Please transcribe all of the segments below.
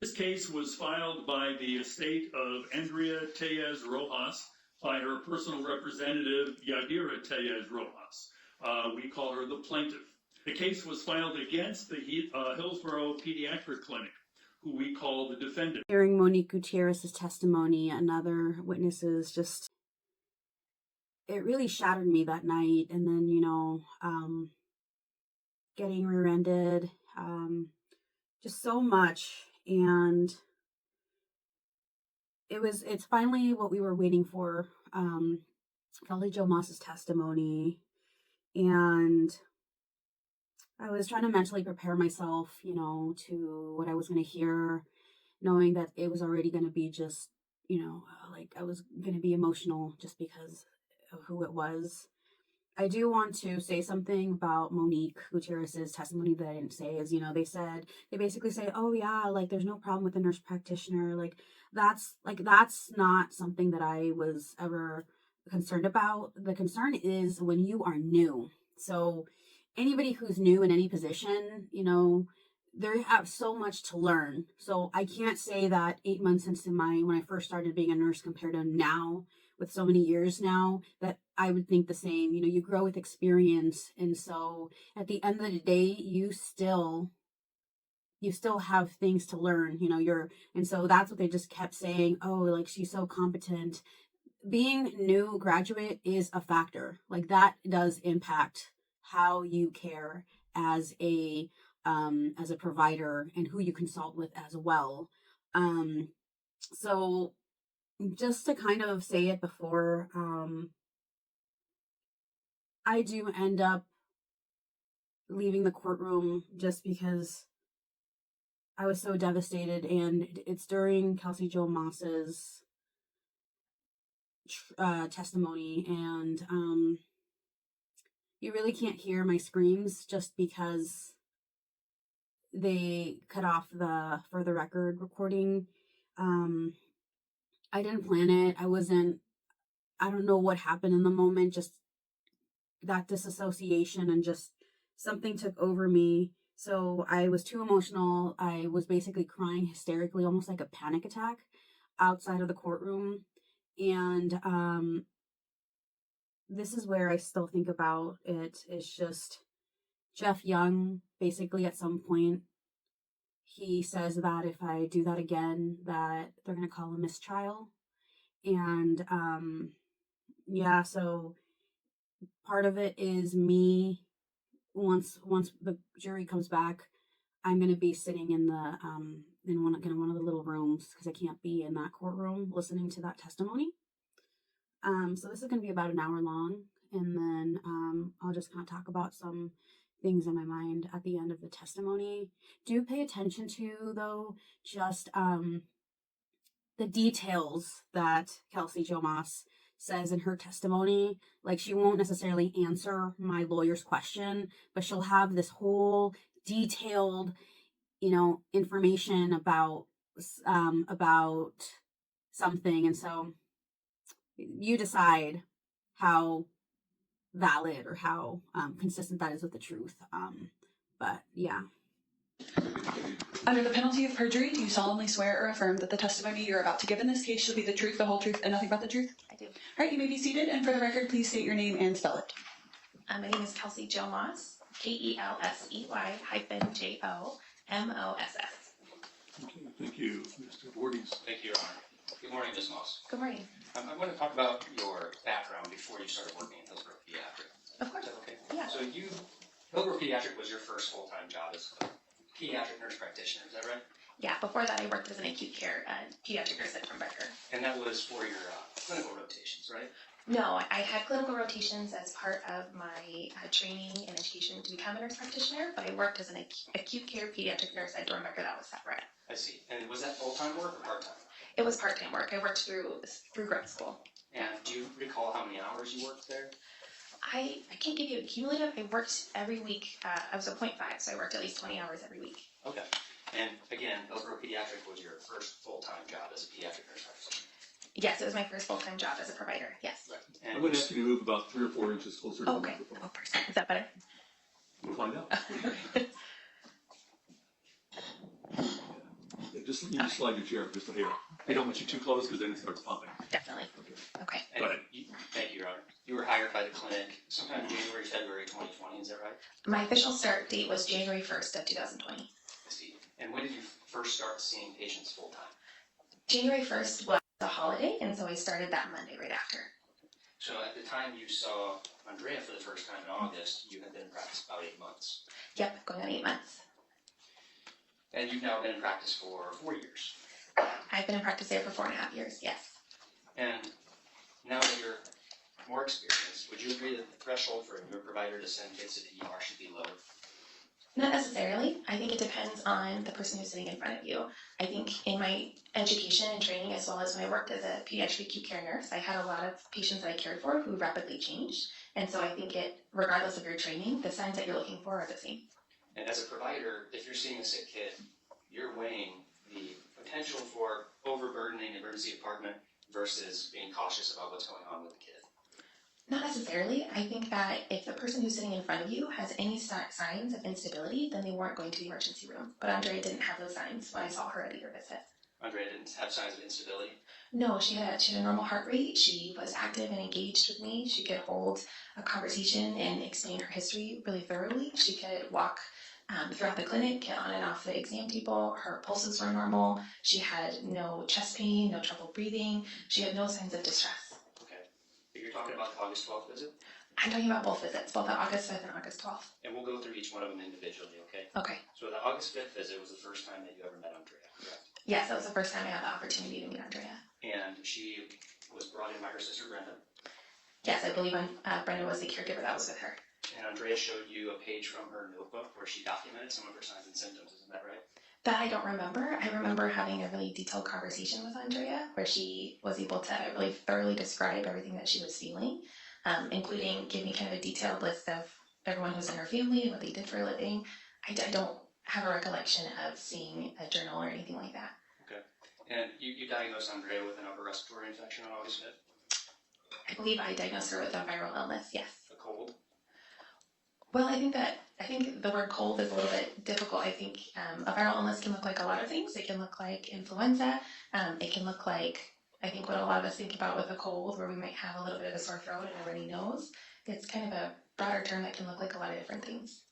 This case was filed by the estate of Andrea Tellez Rojas by her personal representative, Yadira Tellez Rojas. We call her the plaintiff. The case was filed against the Hillsborough Pediatric Clinic, who we call the defendant. Hearing Monique Gutierrez's testimony and other witnesses, it really shattered me that night. And then, getting rear-ended, just so much. And it's finally what we were waiting for. Kelly Jo Moss's testimony. And I was trying to mentally prepare myself, to what I was going to hear, knowing that it was already going to be just, I was going to be emotional just because of who it was. I do want to say something about Monique Gutierrez's testimony that I didn't say is, they basically say, oh yeah, there's no problem with the nurse practitioner. That's not something that I was ever concerned about. The concern is when you are new. So anybody who's new in any position, they have so much to learn. So I can't say that 8 months into when I first started being a nurse compared to now, with so many years now, that I would think the same. You grow with experience. And so at the end of the day, you still have things to learn, and so that's what they just kept saying. Oh, she's so competent. Being new graduate is a factor. That does impact how you care as a provider and who you consult with as well. So just to kind of say it before, I do end up leaving the courtroom just because I was so devastated, and it's during Kelsey Jo Moss's testimony, and you really can't hear my screams just because they cut off the for the record recording. I didn't plan it. I don't know what happened in the moment, just that disassociation, and just something took over me. So I was too emotional. I was basically crying hysterically, almost like a panic attack outside of the courtroom. And this is where I still think about it. It's just Jeff Young, basically at some point, he says that if I do that again, that they're going to call a mistrial. And yeah, so part of it is me, once the jury comes back, I'm going to be sitting in the in one of the little rooms, because I can't be in that courtroom listening to that testimony. So this is going to be about an hour long, and then I'll just kind of talk about some things in my mind at the end of the testimony. Do pay attention to, though, just the details that Kelsey Jo Moss says in her testimony. She won't necessarily answer my lawyer's question, but she'll have this whole detailed, information about something. And so you decide how valid or how consistent that is with the truth. But yeah. Under the penalty of perjury, do you solemnly swear or affirm that the testimony you're about to give in this case shall be the truth, the whole truth, and nothing but the truth? I do. All right, you may be seated, and for the record, please state your name and spell it. My name is Kelsey Jo Moss, KELSEY-JOMOSS. Okay, thank you, Mr. Voorhees. Thank you, Your Honor. Good morning, Ms. Moss. Good morning. I want to talk about your background before you started working at Hillsborough Pediatric. Of course. Is that okay? Yeah. So Hillsborough Pediatric was your first full-time job as a pediatric nurse practitioner, is that right? Yeah, before that I worked as an acute care pediatric nurse at Becker. And that was for your clinical rotations, right? No, I had clinical rotations as part of my training and education to become a nurse practitioner, but I worked as an acute care pediatric nurse at Becker. That was separate. I see. And was that full-time work or part-time? It was part-time work. I worked through grad school. And do you recall how many hours you worked there? I can't give you a cumulative. I worked every week. I was a 0.5, so I worked at least 20 hours every week. Okay. And again, Hillsborough Pediatric was your first full-time job as a pediatric nurse practitioner? Yes, it was my first full-time job as a provider. Yes. Right. And I'm going to ask you to move about 3 or 4 inches closer to the Okay. microphone. Oh, perfect. Is that better? We'll find out. just you just slide your chair just a hair. They don't want you too close because then it starts popping. Definitely. Okay. And Go ahead. thank you, Your Honor. You were hired by the clinic sometime January, February 2020, is that right? My official start date was January 1st of 2020. I see. And when did you first start seeing patients full time? January 1st was a holiday, and so I started that Monday right after. So at the time you saw Andrea for the first time in August, you had been in practice about 8 months. Yep, going on 8 months. And you've now been in practice for 4 years. I've been in practice there for 4.5 years, yes. And now that you're more experienced, would you agree that the threshold for a new provider to send kids to the ER should be lower? Not necessarily. I think it depends on the person who's sitting in front of you. I think in my education and training, as well as when I worked as a pediatric acute care nurse, I had a lot of patients that I cared for who rapidly changed. And so I think regardless of your training, the signs that you're looking for are the same. And as a provider, if you're seeing a sick kid, you're weighing the potential for overburdening an emergency department versus being cautious about what's going on with the kid. Not necessarily. I think that if the person who's sitting in front of you has any signs of instability, then they weren't going to the emergency room. But Andrea didn't have those signs when I saw her at either visit. Andrea didn't have signs of instability? No, she had a normal heart rate. She was active and engaged with me. She could hold a conversation and explain her history really thoroughly. She could walk throughout the clinic, get on and off the exam table. Her pulses were normal. She had no chest pain, no trouble breathing. She had no signs of distress. Okay. But you're talking about the August 12th visit? I'm talking about both visits, both the August 5th and August 12th. And we'll go through each one of them individually, okay? Okay. So the August 5th visit was the first time that you ever met Andrea, correct? Yes, that was the first time I had the opportunity to meet Andrea. And she was brought in by her sister Brenda. Yes, I believe Brenda was the caregiver that was with her. And Andrea showed you a page from her notebook where she documented some of her signs and symptoms, isn't that right? That I don't remember. I remember having a really detailed conversation with Andrea where she was able to really thoroughly describe everything that she was feeling, including give me kind of a detailed list of everyone who's in her family and what they did for a living. I don't have a recollection of seeing a journal or anything like that. Okay. And you diagnosed Andrea with an upper respiratory infection on August 5th? I believe I diagnosed her with a viral illness, yes. A cold? Well, I think the word cold is a little bit difficult. I think a viral illness can look like a lot of things. It can look like influenza. It can look like, I think what a lot of us think about with a cold, where we might have a little bit of a sore throat and a runny nose. It's kind of a broader term that can look like a lot of different things.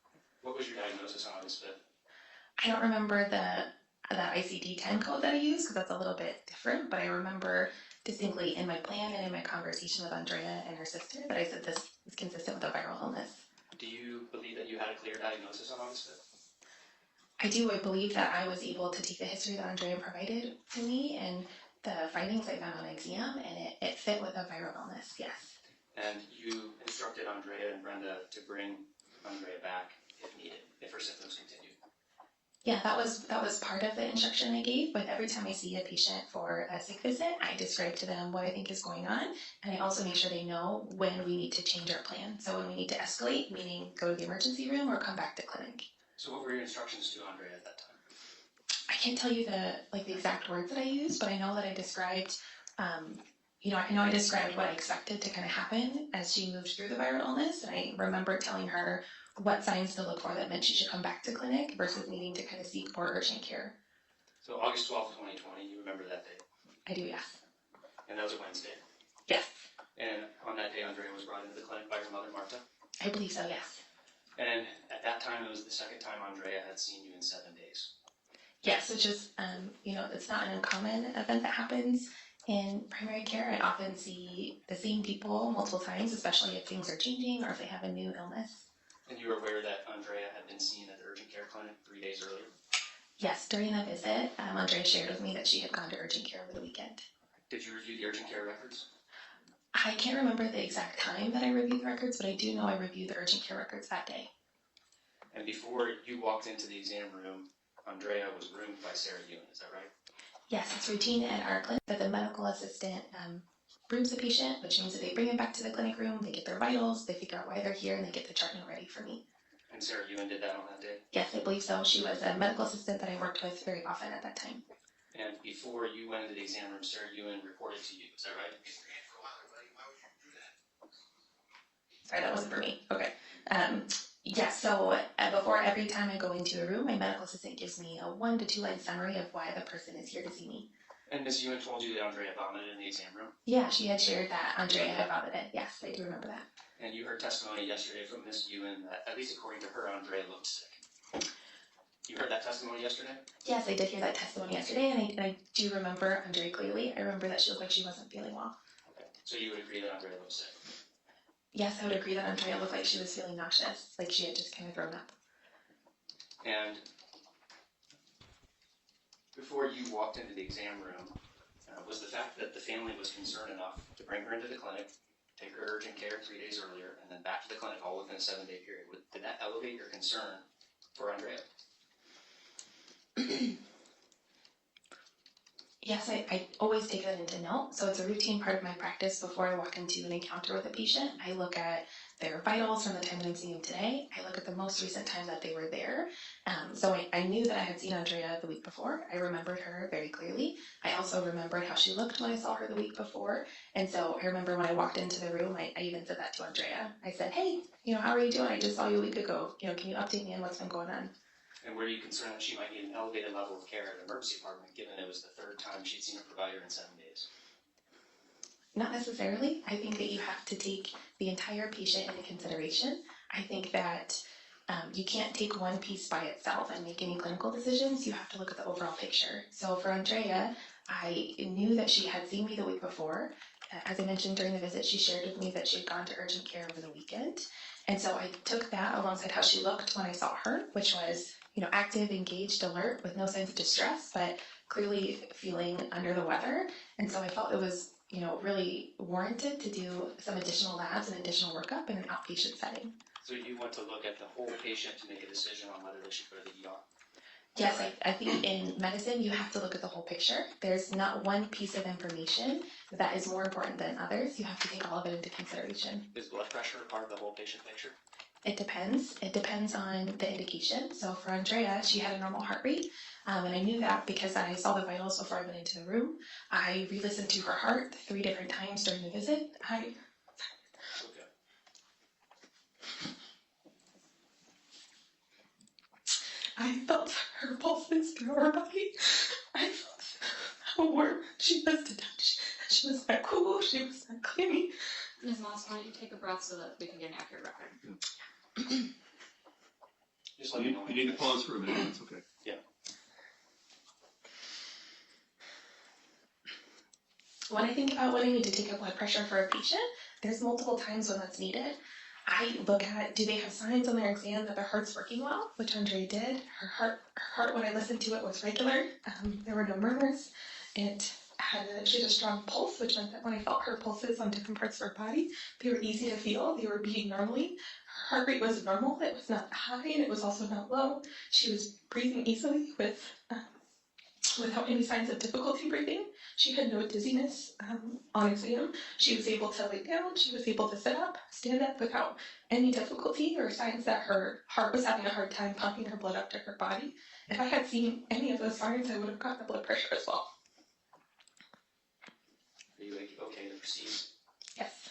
What was your diagnosis on August 5th? I don't remember the ICD-10 code that I used because that's a little bit different, but I remember distinctly in my plan and in my conversation with Andrea and her sister that I said this is consistent with a viral illness. Do you believe that you had a clear diagnosis on August 5th? I do. I believe that I was able to take the history that Andrea provided to me and the findings I found on exam, and it fit with a viral illness, yes. And you instructed Andrea and Brenda to bring Andrea back if needed, if her symptoms continued. Yeah, that was part of the instruction I gave, but every time I see a patient for a sick visit, I describe to them what I think is going on, and I also make sure they know when we need to change our plan. So when we need to escalate, meaning go to the emergency room or come back to clinic. So what were your instructions to Andrea at that time? I can't tell you the exact words that I used, but I know that I described, I described what I expected to kind of happen as she moved through the viral illness, and I remember telling her what signs to look for that meant she should come back to clinic versus needing to kind of seek more urgent care. So August 12th, 2020, you remember that day? I do, yes. And that was a Wednesday? Yes. And on that day, Andrea was brought into the clinic by her mother, Martha? I believe so, yes. And at that time, it was the second time Andrea had seen you in 7 days. Yes, which is, it's not an uncommon event that happens in primary care. I often see the same people multiple times, especially if things are changing or if they have a new illness. And you were aware that Andrea had been seen at the urgent care clinic 3 days earlier? Yes, during the visit, Andrea shared with me that she had gone to urgent care over the weekend. Did you review the urgent care records? I can't remember the exact time that I reviewed the records, but I do know I reviewed the urgent care records that day. And before you walked into the exam room, Andrea was groomed by Sarah Ewan, is that right? Yes, it's routine at our clinic that the medical assistant grooms the patient, which means that they bring him back to the clinic room, they get their vitals, they figure out why they're here, and they get the chart note ready for me. And Sarah Ewan did that on that day? Yes, I believe so. She was a medical assistant that I worked with very often at that time. And before you went into the exam room, Sarah Ewan reported to you, is that right? Sorry, that wasn't for me. Okay. Yes, so before every time I go into a room, my medical assistant gives me a 1 to 2 line summary of why the person is here to see me. And Ms. Ewan told you that Andrea vomited in the exam room? Yeah, she had shared that Andrea had vomited. Yes, I do remember that. And you heard testimony yesterday from Ms. Ewan that, at least according to her, Andrea looked sick. You heard that testimony yesterday? Yes, I did hear that testimony yesterday, and I do remember Andrea clearly. I remember that she looked like she wasn't feeling well. Okay. So you would agree that Andrea looked sick? Yes, I would agree that Andrea looked like she was feeling nauseous, like she had just kind of thrown up. And before you walked into the exam room, was the fact that the family was concerned enough to bring her into the clinic, take her to urgent care 3 days earlier, and then back to the clinic all within a 7-day period, did that elevate your concern for Andrea? Yes, I always take that into note. So it's a routine part of my practice before I walk into an encounter with a patient. I look at their vitals from the time that I'm seeing them today. I look at the most recent time that they were there. So I knew that I had seen Andrea the week before. I remembered her very clearly. I also remembered how she looked when I saw her the week before. And so I remember when I walked into the room, I even said that to Andrea. I said, hey, how are you doing? I just saw you a week ago. Can you update me on what's been going on? And were you concerned that she might need an elevated level of care at an emergency department, given it was the third time she'd seen a provider in 7 days? Not necessarily. I think that you have to take the entire patient into consideration. I think that you can't take one piece by itself and make any clinical decisions. You have to look at the overall picture. So for Andrea, I knew that she had seen me the week before. As I mentioned during the visit, she shared with me that she had gone to urgent care over the weekend. And so I took that alongside how she looked when I saw her, which was, active, engaged, alert, with no signs of distress, but clearly feeling under the weather. And so I felt it was, really warranted to do some additional labs and additional workup in an outpatient setting. So you want to look at the whole patient to make a decision on whether they should go to the ER? Yes, I think in medicine you have to look at the whole picture. There's not one piece of information that is more important than others. You have to take all of it into consideration. Is blood pressure part of the whole patient picture? It depends. It depends on the indication. So for Andrea, she had a normal heart rate, and I knew that because I saw the vitals before I went into the room. I re-listened to her heart 3 different times during the visit. Okay. I felt her pulses through her body. I felt how warm she was to touch. She was not cool. She was not clammy. Ms. Moss, why don't you take a breath so that we can get an accurate record? Just let me know. You need to pause for a minute, it's okay. Yeah. When I think about when I need to take a blood pressure for a patient, there's multiple times when that's needed. I look at, do they have signs on their exam that their heart's working well, which Andrea did. Her heart, when I listened to it, was regular. There were no murmurs. She had a strong pulse, which meant that when I felt her pulses on different parts of her body, they were easy to feel. They were beating normally. Her heart rate was normal. It was not high, and it was also not low. She was breathing easily without any signs of difficulty breathing. She had no dizziness on exam. She was able to lay down. She was able to sit up, stand up without any difficulty or signs that her heart was having a hard time pumping her blood up to her body. If I had seen any of those signs, I would have gotten a blood pressure as well. Are you okay to proceed? Yes.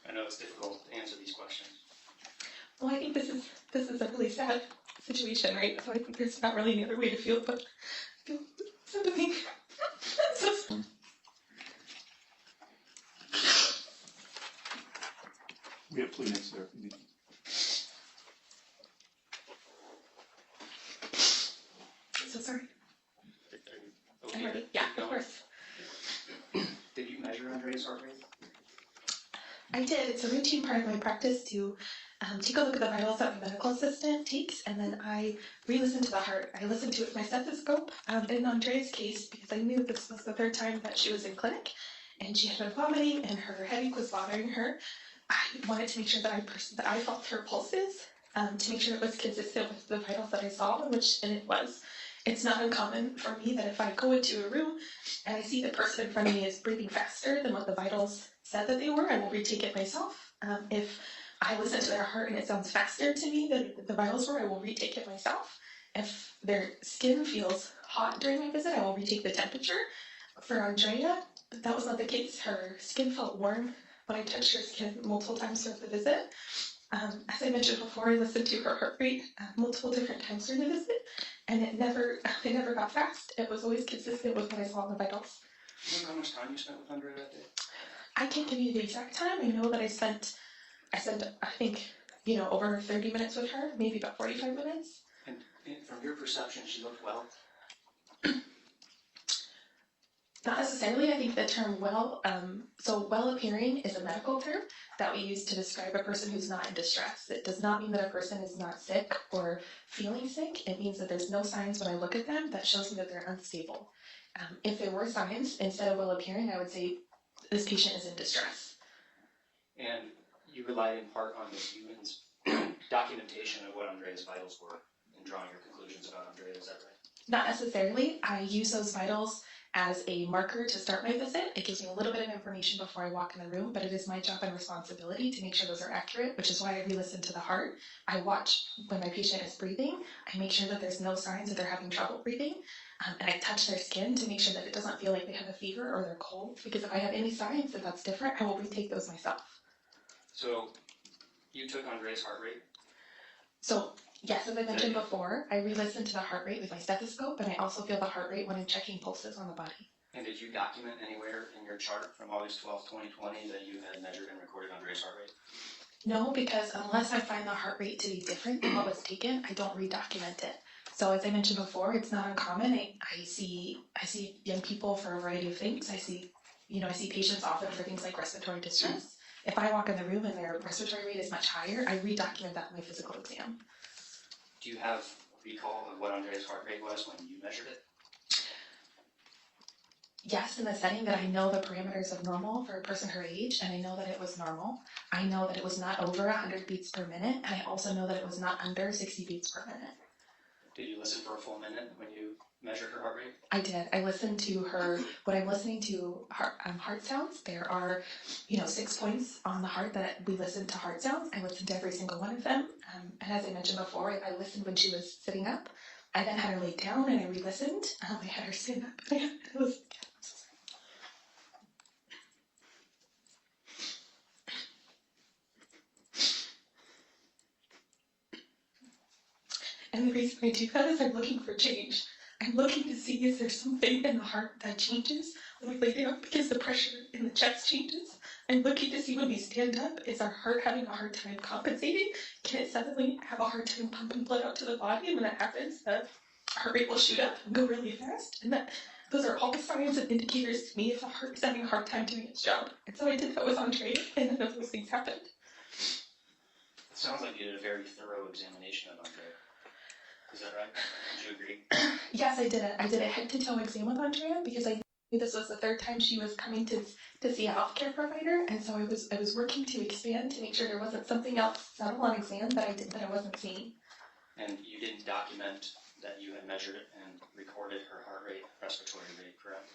I know it's difficult to answer these questions. Well, I think this is a really sad situation, right? So I think there's not really any other way to feel, but I feel sympathy. So We have Kleenex there if you need. so sorry. Okay. I'm ready. Yeah, of course. Did you measure Andrea's heart rate? I did. It's a routine part of my practice to take a look at the vitals that my medical assistant takes, and then I re-listen to the heart. I listened to it with my stethoscope. In Andrea's case, because I knew this was the third time that she was in clinic, and she had been vomiting, and her headache was bothering her. I wanted to make sure that I felt her pulses to make sure it was consistent with the vitals that I saw, and it was. It's not uncommon for me that if I go into a room and I see the person in front of me is breathing faster than what the vitals said that they were, I will retake it myself. If I listen to their heart and it sounds faster to me than the vitals were, I will retake it myself. If their skin feels hot during my visit, I will retake the temperature. For Andrea, that was not the case. Her skin felt warm when I touched her skin multiple times throughout the visit. As I mentioned before, I listened to her heart rate multiple different times during the visit, and it never got fast. It was always consistent with what I saw in the vitals. Do you remember how much time you spent with Andrea that day? I can't give you the exact time. I know that I spent I think, over 30 minutes with her, maybe about 45 minutes. And from your perception, she looked well. Not necessarily. I think the term well appearing is a medical term that we use to describe a person who's not in distress. It does not mean that a person is not sick or feeling sick. It means that there's no signs when I look at them that shows me that they're unstable. If there were signs, instead of well appearing, I would say this patient is in distress. And you relied in part on Ms. Ewan's documentation of what Andrea's vitals were in drawing your conclusions about Andrea, is that right? Not necessarily. I use those vitals as a marker to start my visit. It gives me a little bit of information before I walk in the room, but it is my job and responsibility to make sure those are accurate, which is why I re-listen to the heart. I watch when my patient is breathing. I make sure that there's no signs that they're having trouble breathing. And I touch their skin to make sure that it doesn't feel like they have a fever or they're cold, because if I have any signs that that's different, I will retake those myself. So you took Andrea's heart rate? So yes, as I mentioned before, I re-listen to the heart rate with my stethoscope, and I also feel the heart rate when I'm checking pulses on the body. And did you document anywhere in your chart from August 12, 2020 that you had measured and recorded Andrea's heart rate? No, because unless I find the heart rate to be different than what was taken, I don't re-document it. So as I mentioned before, it's not uncommon. I see young people for a variety of things. I see patients often for things like respiratory distress. If I walk in the room and their respiratory rate is much higher, I re-document that in my physical exam. Do you have a recall of what Andrea's heart rate was when you measured it? Yes, in the setting that I know the parameters of normal for a person her age, and I know that it was normal. I know that it was not over 100 beats per minute, and I also know that it was not under 60 beats per minute. Did you listen for a full minute when you measured her heart rate? I did. I listened to her. When I'm listening to heart sounds, there are, 6 points on the heart that we listen to heart sounds. I listened to every single one of them. And as I mentioned before, I listened when she was sitting up. I then had her lay down and I re-listened. I had her stand up. It was. And the reason I do that is I'm looking for change. I'm looking to see is there something in the heart that changes when we lay down because the pressure in the chest changes. I'm looking to see when we stand up, is our heart having a hard time compensating? Can it suddenly have a hard time pumping blood out to the body? And when that happens, the heart rate will shoot up and go really fast. And those are all signs and indicators to me if the heart is having a hard time doing its job. And so I did that with Andrea, and none of those things happened. It sounds like you did a very thorough examination of Andrea. Is that right? Would you agree? Yes, I did it. I did a head-to-toe exam with Andrea because I knew this was the third time she was coming to see a healthcare provider, and so I was working to expand to make sure there wasn't something else subtle on exam that I wasn't seeing. And you didn't document that you had measured it and recorded her heart rate, respiratory rate, correct?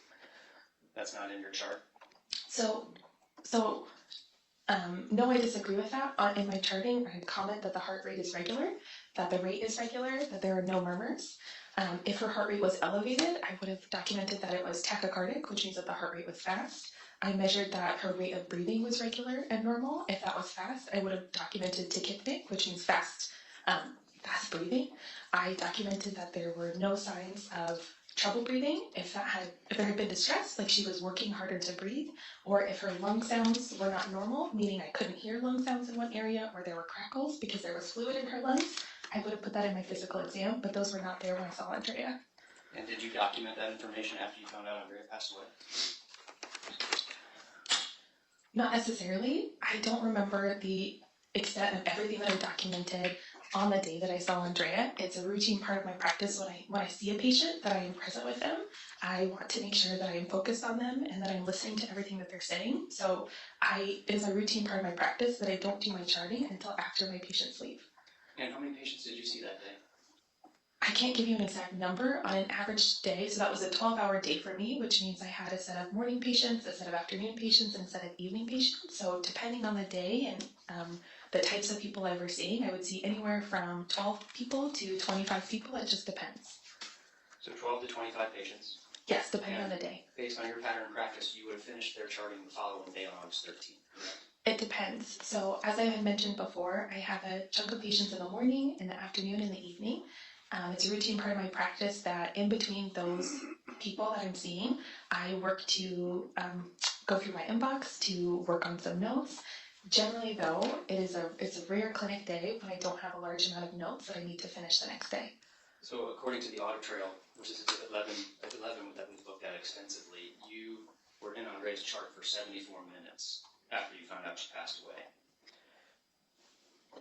That's not in your chart? No, I disagree with that. In my charting, I comment that the heart rate is regular, that the rate is regular, that there are no murmurs. If her heart rate was elevated, I would have documented that it was tachycardic, which means that the heart rate was fast. I measured that her rate of breathing was regular and normal. If that was fast, I would have documented tachypneic, which means fast breathing. I documented that there were no signs of trouble breathing, if there had been distress, like she was working harder to breathe, or if her lung sounds were not normal, meaning I couldn't hear lung sounds in one area, or there were crackles because there was fluid in her lungs, I would have put that in my physical exam, but those were not there when I saw Andrea. And did you document that information after you found out Andrea passed away? Not necessarily. I don't remember the extent of everything that I documented on the day that I saw Andrea. It's a routine part of my practice when I see a patient that I am present with them. I want to make sure that I am focused on them and that I'm listening to everything that they're saying. So it is a routine part of my practice that I don't do my charting until after my patients leave. And how many patients did you see that day? I can't give you an exact number on an average day. So that was a 12-hour day for me, which means I had a set of morning patients, a set of afternoon patients, and a set of evening patients. So depending on the day and the types of people I was seeing, I would see anywhere from 12 people to 25 people. It just depends. So 12 to 25 patients? Yes, depending on the day. Based on your pattern of practice, you would have finished their charting the following day on August 13th, correct? It depends. So, as I had mentioned before, I have a chunk of patients in the morning, in the afternoon, and the evening. It's a routine part of my practice that in between those people that I'm seeing, I work to go through my inbox to work on some notes. Generally, though, it's a rare clinic day when I don't have a large amount of notes that I need to finish the next day. So according to the audit trail, which is exhibit 11 that we've looked at extensively, you were in on Ray's chart for 74 minutes after you found out she passed away.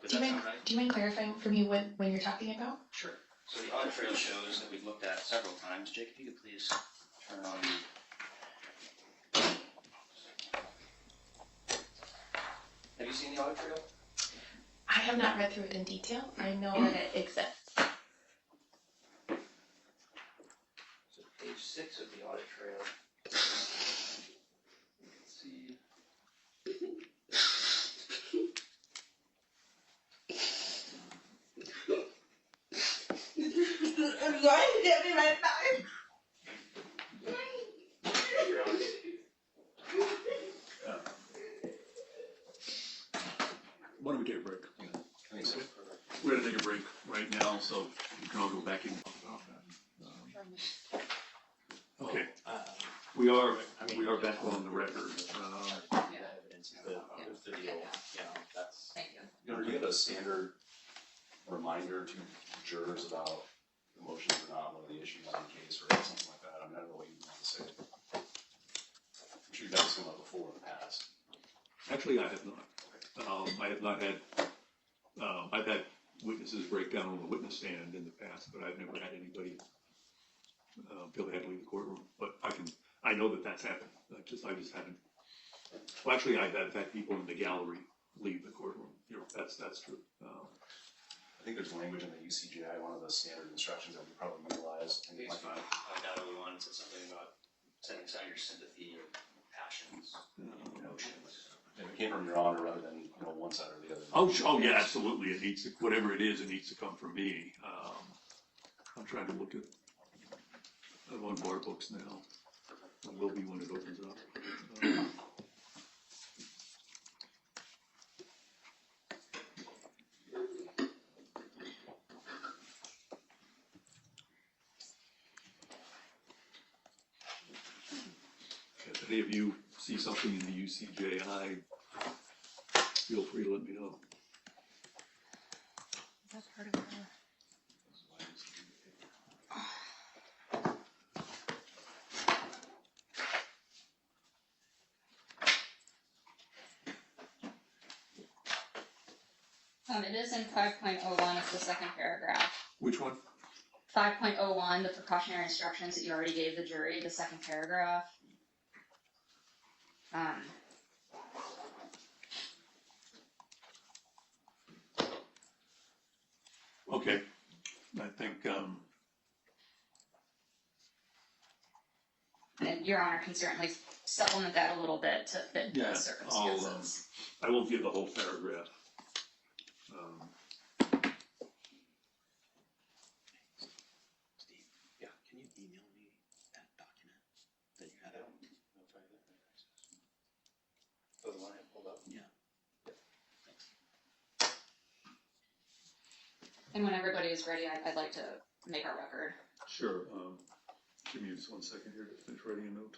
Does that sound right? Do you mind clarifying for me when you're talking about? Sure. So the audit trail shows that we've looked at several times. Jake, if you could please turn on the... Have you seen the audit trail? I have not read through it in detail. I know that it exists. So page 6 of the audit trail. Let's see. I'm going to get me my knife. Why don't we take a break? We're gonna take a break right now, so we can all go back in. Okay, we are back on the record. The deal, that's, Thank you. do you have a standard reminder to jurors about emotions or not, one of the issues in the case or something like that? I mean, I don't know what you want to say. I'm sure you've done this come up before in the past. Actually, I have not. I have not had, I've had witnesses break down on the witness stand in the past, but I've never had anybody feel they had to leave the courtroom. But I know that that's happened. I just haven't. Well, actually, I've had people in the gallery leave the courtroom. That's true. I think there's language in the UCGI, one of the standard instructions that we probably utilize. I think it might be. That only one said something about setting aside your sympathy or passions, emotions. If it came from your honor rather than, one side or the other. Oh yeah, absolutely. It needs to, whatever it is, it needs to come from me. I'm trying to look at one of our books now. It will be when it opens up. If any of you see something in the UCJI, feel free to let me know. That's part of the. It is in 5.01, it's the second paragraph. Which one? 5.01, the precautionary instructions that you already gave the jury, the second paragraph. Okay, I think, And Your Honor can certainly supplement that a little bit to fit Yeah, the circumstances. I won't give the whole paragraph. Steve, yeah, can you email me that document that you had out? Oh, the one I pulled up? Yeah. And when everybody is ready, I'd like to make our record. Sure, give me just 1 second here to finish writing a note.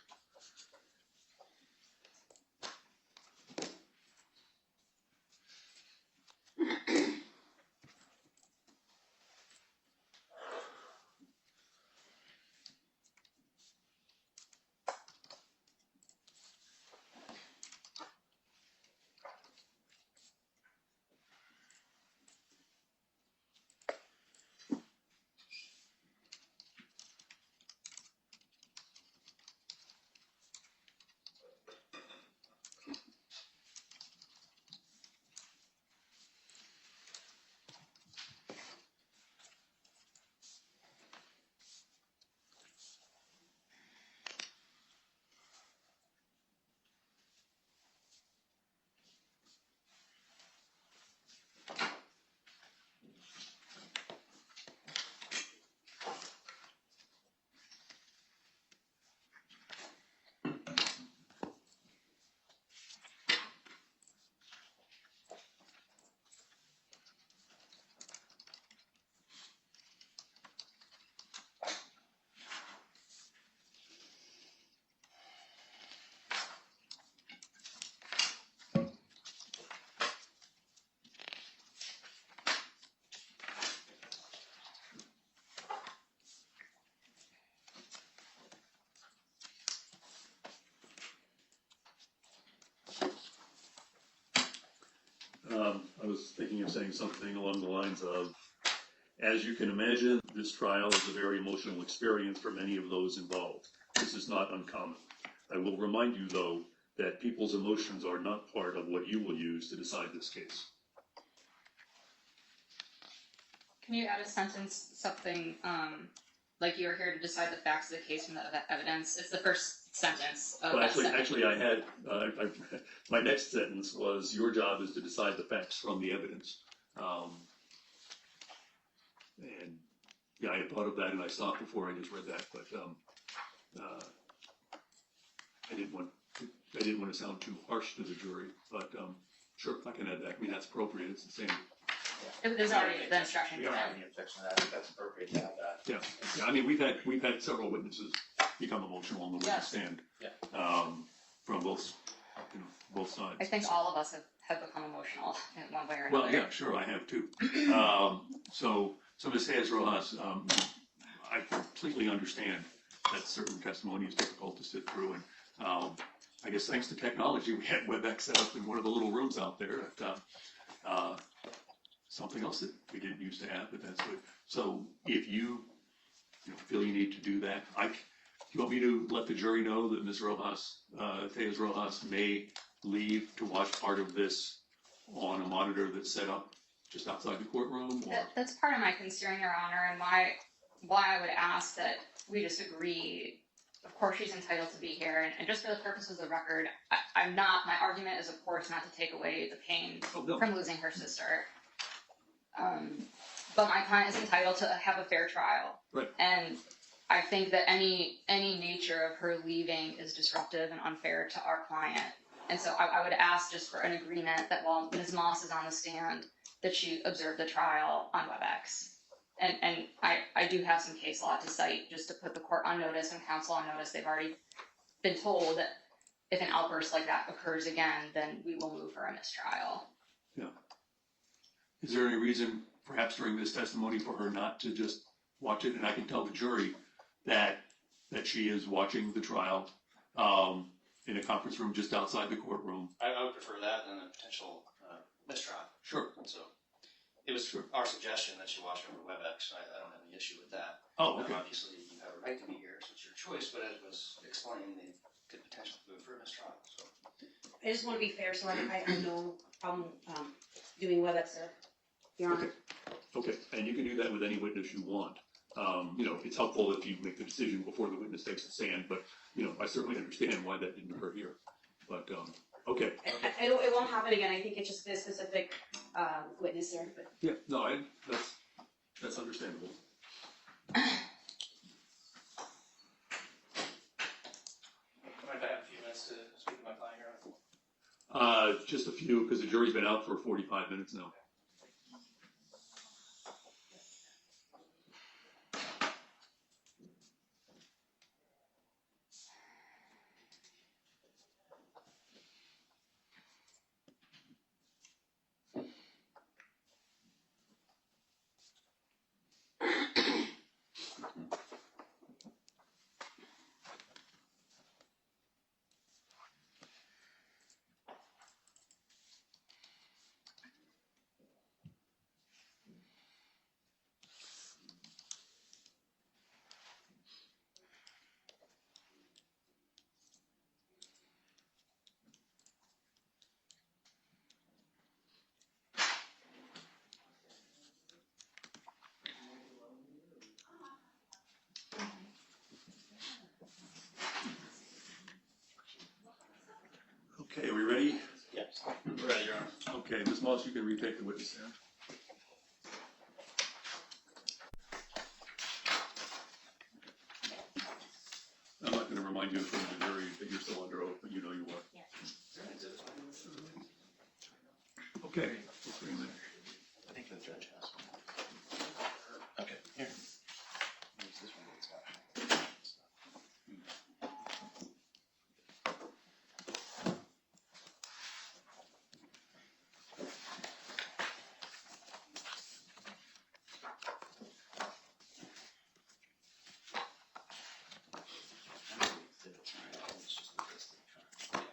was thinking of saying something along the lines of, as you can imagine, this trial is a very emotional experience for many of those involved. This is not uncommon. I will remind you, though, that people's emotions are not part of what you will use to decide this case. Can you add a sentence, something, like you are here to decide the facts of the case from the evidence? It's the first sentence of Well, that sentence. actually, I had, my next sentence was, your job is to decide the facts from the evidence. And, yeah, I had thought of that and I stopped before I just read that, but, I didn't want to sound too harsh to the jury, but, sure, I can add that. I mean, that's appropriate. It's the same. There's already the instruction We don't have given. any objection to that, I think that's appropriate to have that. Yeah, I mean, we've had several witnesses become emotional on the witness Yes. stand. Yeah. From both, both sides. I think all of us have become emotional in one way or another. Well, yeah, sure, I have too. So Ms. Hayes Rojas, I completely understand that certain testimony is difficult to sit through, and I guess thanks to technology, we had WebEx set up in one of the little rooms out there. Something else that we didn't used to have, but that's good. So if you feel you need to do that, do you want me to let the jury know that Ms. Rojas, Hayes Rojas, may leave to watch part of this on a monitor that's set up just outside the courtroom? Or? That's part of my concern, Your Honor, and why I would ask that we just agree. Of course, she's entitled to be here, and just for the purposes of the record, I'm not. My argument is, of course, not to take away the pain from losing her sister. But my client is entitled to have a fair trial, right. And I think that any nature of her leaving is disruptive and unfair to our client. And so I would ask just for an agreement that while Ms. Moss is on the stand, that she observe the trial on WebEx. And I do have some case law to cite just to put the court on notice and counsel on notice. They've already been told that if an outburst like that occurs again, then we will move for a mistrial. Yeah. Is there any reason, perhaps during this testimony, for her not to just watch it? And I can tell the jury that she is watching the trial in a conference room just outside the courtroom. I would prefer that than a potential mistrial. Sure. So it was our suggestion that she watch over WebEx. I don't have any issue with that. Oh, okay. Obviously, you have a right to be here, so it's your choice. But as was explained, they could potentially move for a mistrial. So I just want to be fair, so I have no problem doing WebEx, Your Honor. Okay, and you can do that with any witness you want. It's helpful if you make the decision before the witness takes the stand, but, I certainly understand why that didn't occur here. But, okay. It won't happen again. I think it's just this specific witness there. But Yeah, no, that's understandable. I have a few minutes to speak to my client here. Just a few, because the jury's been out for 45 minutes now. Okay, are we ready? Yes. Ready, Your Honor. Okay, Ms. Moss, you can retake the witness stand. I'm not going to remind you in front of the jury that you're still under oath, but you know you are. Okay. let's bring them in. I think the judge has one. Okay, here. Use this one, it's got- It's just this thing.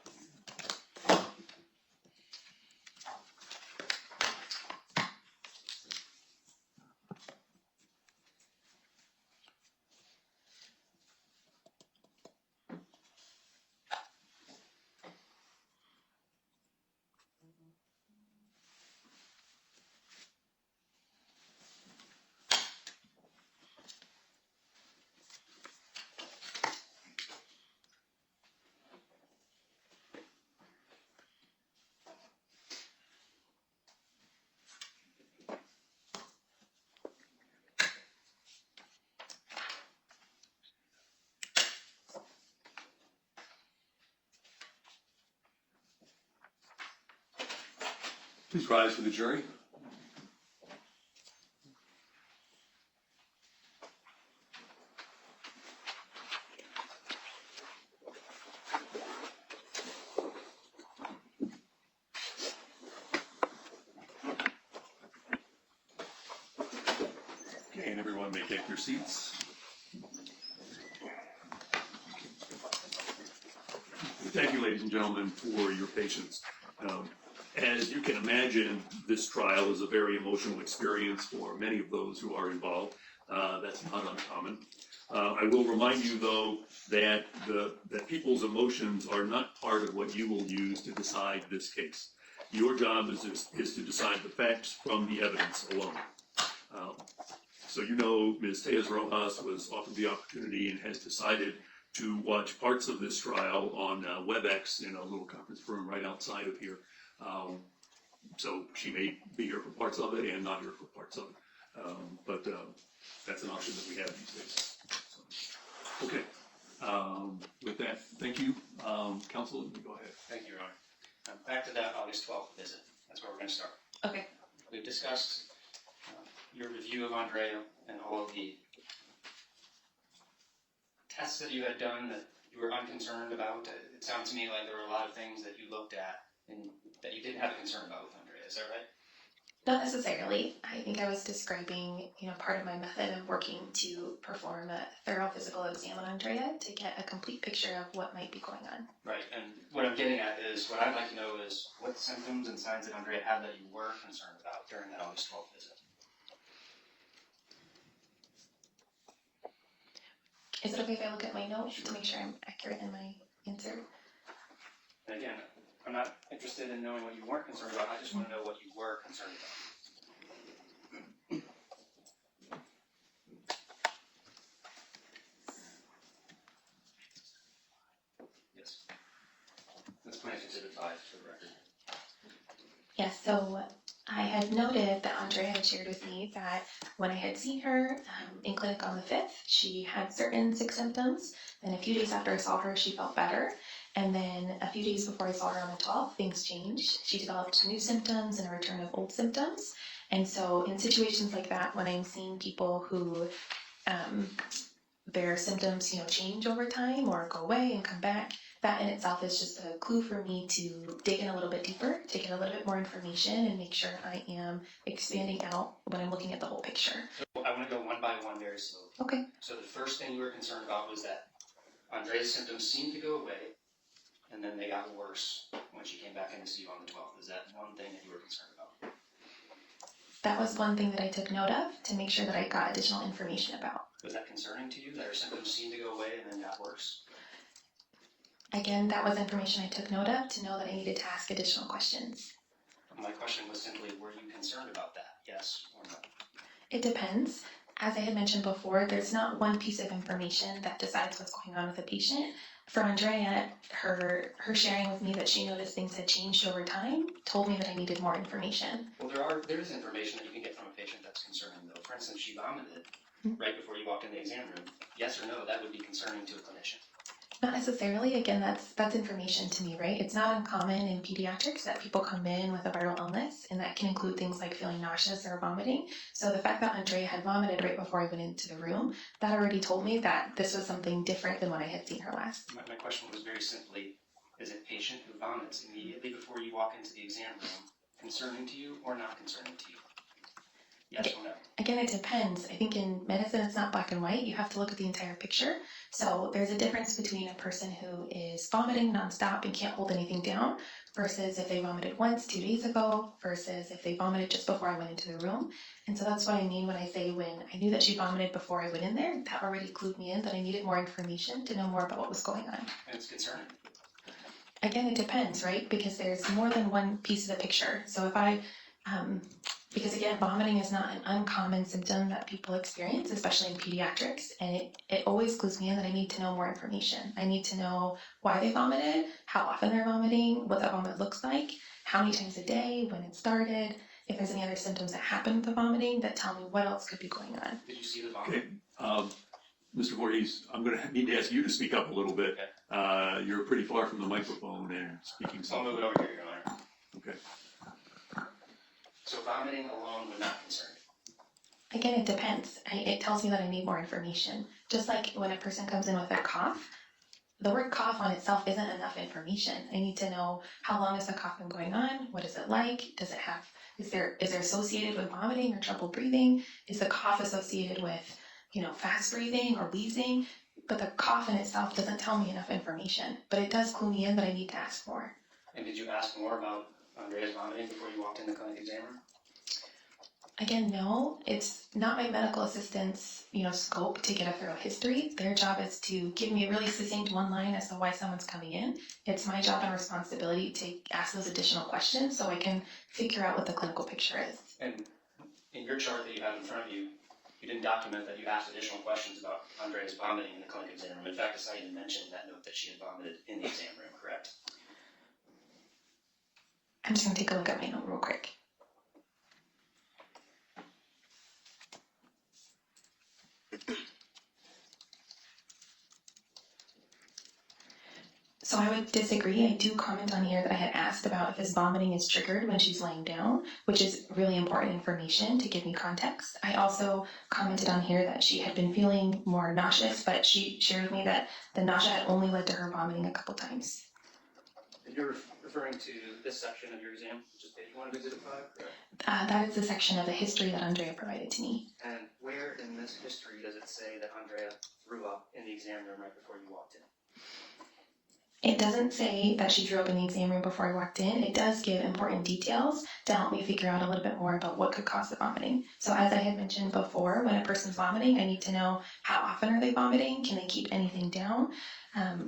Please rise for the jury. Okay, and everyone may take their seats. Thank you, ladies and gentlemen, for your patience. As you can imagine, this trial is a very emotional experience for many of those who are involved. That's not uncommon. I will remind you, though, that that people's emotions are not part of what you will use to decide this case. Your job is to decide the facts from the evidence alone. So you know Ms. Tellez-Rojas was offered the opportunity and has decided to watch parts of this trial on WebEx in a little conference room right outside of here. So she may be here for parts of it and not here for parts of it. But that's an option that we have these days. So, okay. With that, thank you. Counsel, you go ahead. Thank you, Your Honor. Back to that August 12th visit. That's where we're going to start. Okay. We've discussed your review of Andrea and all of the tests that you had done that you were unconcerned about. It sounds to me like there were a lot of things that you looked at and that you didn't have a concern about with Andrea. Is that right? Not necessarily. I think I was describing, part of my method of working to perform a thorough physical exam on Andrea to get a complete picture of what might be going on. Right. And what I'm getting at is, what I'd like to know is what symptoms and signs that Andrea had that you were concerned about during that August 12th visit. Is it okay if I look at my notes to make sure I'm accurate in my answer? And again, I'm not interested in knowing what you weren't concerned about. I just want to know what you were concerned about. Yes. That's Plaintiff Exhibit 5 for the record. Yes, so I had noted that Andrea had shared with me that when I had seen her in clinic on the 5th, she had certain sick symptoms. Then a few days after I saw her, she felt better. And then a few days before I saw her on the 12th, things changed. She developed new symptoms and a return of old symptoms. And so in situations like that, when I'm seeing people who their symptoms, change over time or go away and come back, that in itself is just a clue for me to dig in a little bit deeper, to get a little bit more information and make sure I am expanding out when I'm looking at the whole picture. So I want to go one by one very slowly. Okay. So the first thing you were concerned about was that Andrea's symptoms seemed to go away, and then they got worse when she came back in to see you on the 12th. Is that one thing that you were concerned about? That was one thing that I took note of to make sure that I got additional information about. Was that concerning to you, that her symptoms seemed to go away and then got worse? Again, that was information I took note of to know that I needed to ask additional questions. My question was simply, were you concerned about that? Yes or no? It depends. As I had mentioned before, there's not one piece of information that decides what's going on with a patient. For Andrea, her sharing with me that she noticed things had changed over time told me that I needed more information. Well, there is information that you can get from a patient that's concerning, though. For instance, she vomited right before you walked in the exam room. Yes or no, that would be concerning to a clinician. Not necessarily. Again, that's information to me, right? It's not uncommon in pediatrics that people come in with a viral illness, and that can include things like feeling nauseous or vomiting. So the fact that Andrea had vomited right before I went into the room, that already told me that this was something different than when I had seen her last. My question was very simply, is a patient who vomits immediately before you walk into the exam room concerning to you or not concerning to you? Yes or no? Again, it depends. I think in medicine it's not black and white. You have to look at the entire picture. So there's a difference between a person who is vomiting nonstop and can't hold anything down versus if they vomited once 2 days ago versus if they vomited just before I went into the room. And so that's what I mean when I say when I knew that she vomited before I went in there, that already clued me in that I needed more information to know more about what was going on. And it's concerning. Again, it depends, right? Because there's more than one piece of the picture. So if I because again, vomiting is not an uncommon symptom that people experience, especially in pediatrics, and it always clues me in that I need to know more information. I need to know why they vomited, how often they're vomiting, what that vomit looks like, how many times a day, when it started, if there's any other symptoms that happen with the vomiting that tell me what else could be going on. Did you see the vomit? Okay. Mr. Voorhees, I'm going to need to ask you to speak up a little bit. Okay. You're pretty far from the microphone and speaking. So I'll move it over here, Your Honor. Okay. So vomiting alone would not concern you? Again, it depends. It tells me that I need more information. Just like when a person comes in with a cough, the word cough on itself isn't enough information. I need to know how long has the cough been going on? What is it like? Does it have, is there associated with vomiting or trouble breathing? Is the cough associated with, fast breathing or wheezing? But the cough in itself doesn't tell me enough information. But it does clue me in that I need to ask more. And did you ask more about Andrea's vomiting before you walked in the clinic exam room? Again, no, it's not my medical assistant's, scope to get a thorough history. Their job is to give me a really succinct one line as to why someone's coming in. It's my job and responsibility to ask those additional questions so I can figure out what the clinical picture is. And in your chart that you have in front of you, you didn't document that you asked additional questions about Andrea's vomiting in the clinic exam room. In fact, it's not even mentioned in that note that she had vomited in the exam room, correct? I'm just going to take a look at my note real quick. So I would disagree. I do comment on here that I had asked about if his vomiting is triggered when she's laying down, which is really important information to give me context. I also commented on here that she had been feeling more nauseous, but she shared with me that the nausea had only led to her vomiting a couple times. And you're referring to this section of your exam, which is page 1 of Exhibit 5, correct? That is the section of the history that Andrea provided to me. And where in this history does it say that Andrea threw up in the exam room right before you walked in? It doesn't say that she threw up in the exam room before I walked in. It does give important details to help me figure out a little bit more about what could cause the vomiting. So as I had mentioned before, when a person's vomiting, I need to know how often are they vomiting? Can they keep anything down?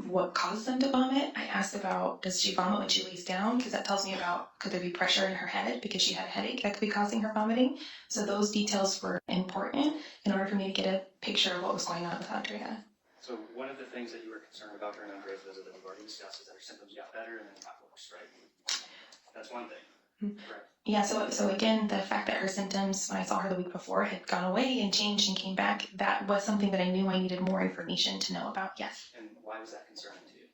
What causes them to vomit? I asked about, does she vomit when she lays down? Because that tells me about, could there be pressure in her head because she had a headache that could be causing her vomiting? So those details were important in order for me to get a picture of what was going on with Andrea. So one of the things that you were concerned about during Andrea's visit that we've already discussed is that her symptoms got better and then got worse, right? That's one thing, correct? Yeah, so again, the fact that her symptoms, when I saw her the week before, had gone away and changed and came back, that was something that I knew I needed more information to know about, yes. And why was that concerning to you?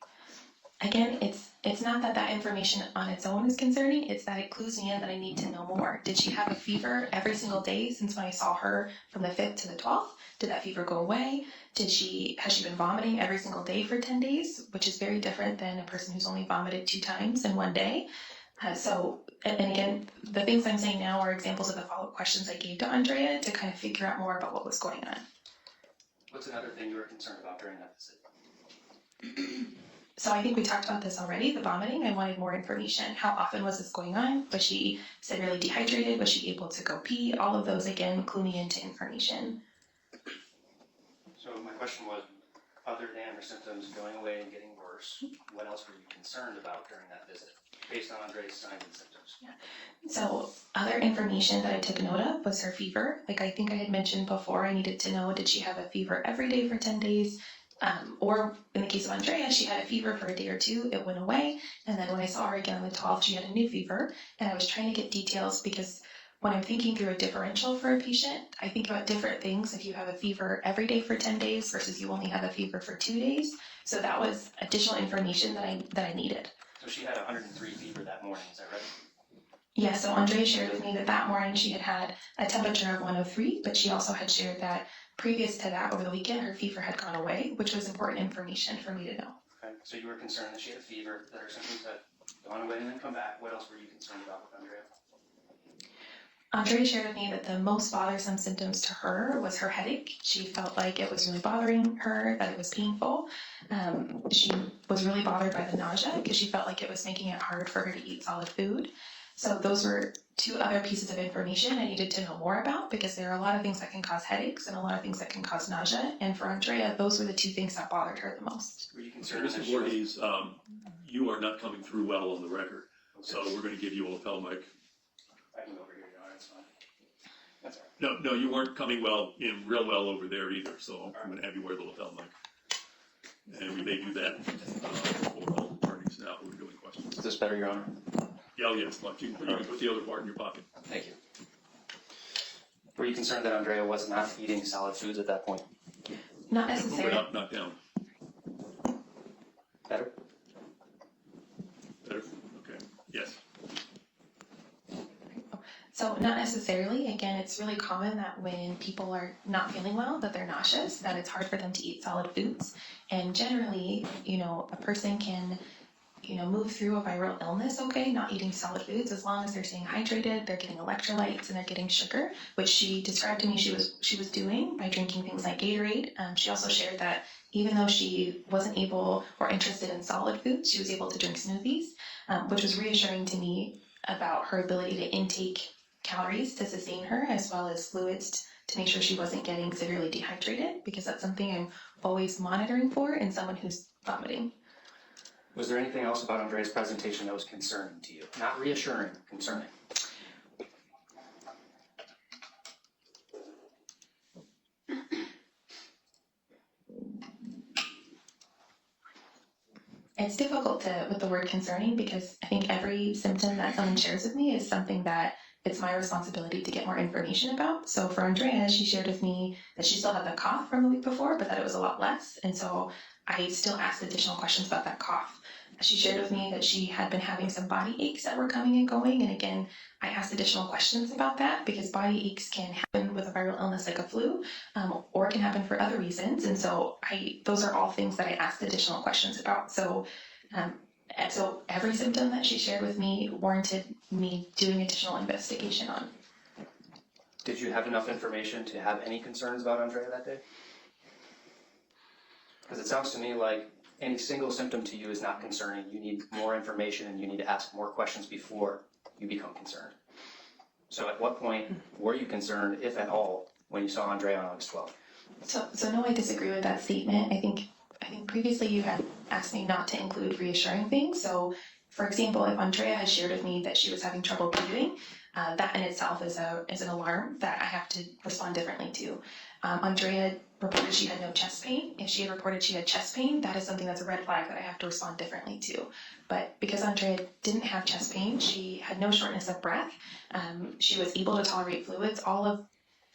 Again, it's not that information on its own is concerning, it's that it clues me in that I need to know more. Did she have a fever every single day since when I saw her from the 5th to the 12th? Did that fever go away? Has she been vomiting every single day for 10 days, which is very different than a person who's only vomited 2 times in one day. And again, the things I'm saying now are examples of the follow-up questions I gave to Andrea to kind of figure out more about what was going on. What's another thing you were concerned about during that visit? So I think we talked about this already, the vomiting. I wanted more information. How often was this going on? Was she severely dehydrated? Was she able to go pee? All of those, again, clue me into information. So my question was, other than her symptoms going away and getting worse, what else were you concerned about during that visit, based on Andrea's signs and symptoms? So other information that I took note of was her fever. Like I think I had mentioned before, I needed to know, did she have a fever every day for 10 days? Or in the case of Andrea, she had a fever for a day or 2, it went away, and then when I saw her again on the 12th, she had a new fever, and I was trying to get details because when I'm thinking through a differential for a patient, I think about different things if you have a fever every day for 10 days versus you only have a fever for 2 days. So that was additional information that I needed. So she had 103 fever that morning, is that right? Yeah, so Andrea shared with me that morning she had a temperature of 103, but she also had shared that previous to that, over the weekend, her fever had gone away, which was important information for me to know. Okay, so you were concerned that she had a fever, that her symptoms had gone away and then come back. What else were you concerned about with Andrea? Andrea shared with me that the most bothersome symptoms to her was her headache. She felt like it was really bothering her, that it was painful. She was really bothered by the nausea because she felt like it was making it hard for her to eat solid food. So those were 2 other pieces of information I needed to know more about because there are a lot of things that can cause headaches and a lot of things that can cause nausea. And for Andrea, those were the 2 things that bothered her the most. Were you concerned that Mr. she was... Voorhees, you are not coming through well on the record, so we're going to give you a lapel mic. I can go over here, Your Honor, that's fine. That's all right. No, you weren't coming real well over there either, so I'm going to have you wear the lapel mic. And we may do that for all the parties now who are doing questions. Is this better, Your Honor? Yeah, oh, yes, but you can put the other part in your pocket. Thank you. Were you concerned that Andrea was not eating solid foods at that point? Not Move it necessarily. up, not down. Better? Better? Okay, yes. So not necessarily. Again, it's really common that when people are not feeling well, that they're nauseous, that it's hard for them to eat solid foods. And generally, a person can, move through a viral illness, okay, not eating solid foods, as long as they're staying hydrated, they're getting electrolytes, and they're getting sugar, which she described to me she was doing by drinking things like Gatorade. She also shared that even though she wasn't able or interested in solid foods, she was able to drink smoothies, which was reassuring to me about her ability to intake calories to sustain her, as well as fluids to make sure she wasn't getting severely dehydrated, because that's something I'm always monitoring for in someone who's vomiting. Was there anything else about Andrea's presentation that was concerning to you? Not reassuring, concerning. It's difficult with the word concerning, because I think every symptom that someone shares with me is something that it's my responsibility to get more information about. So for Andrea, she shared with me that she still had the cough from the week before, but that it was a lot less. And so I still asked additional questions about that cough. She shared with me that she had been having some body aches that were coming and going. And again, I asked additional questions about that, because body aches can happen with a viral illness like a flu, or it can happen for other reasons. And so those are all things that I asked additional questions about. So every symptom that she shared with me warranted me doing additional investigation on. Did you have enough information to have any concerns about Andrea that day? Because it sounds to me like any single symptom to you is not concerning. You need more information and you need to ask more questions before you become concerned. So at what point were you concerned, if at all, when you saw Andrea on August 12th? So no, I disagree with that statement. I think previously you had asked me not to include reassuring things. So, for example, if Andrea had shared with me that she was having trouble breathing, that in itself is an alarm that I have to respond differently to. Andrea reported she had no chest pain. If she had reported she had chest pain, that is something that's a red flag that I have to respond differently to. But because Andrea didn't have chest pain, she had no shortness of breath. She was able to tolerate fluids. All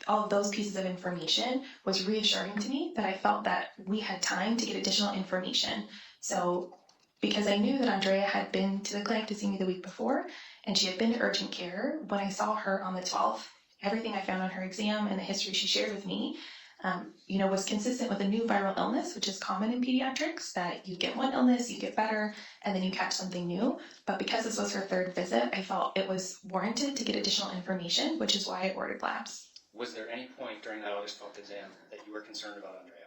of those pieces of information was reassuring to me, that I felt that we had time to get additional information. So because I knew that Andrea had been to the clinic to see me the week before, and she had been to urgent care, when I saw her on the 12th, everything I found on her exam and the history she shared with me, was consistent with a new viral illness, which is common in pediatrics, that you get one illness, you get better, and then you catch something new. But because this was her third visit, I felt it was warranted to get additional information, which is why I ordered labs. Was there any point during that August 12th exam that you were concerned about Andrea?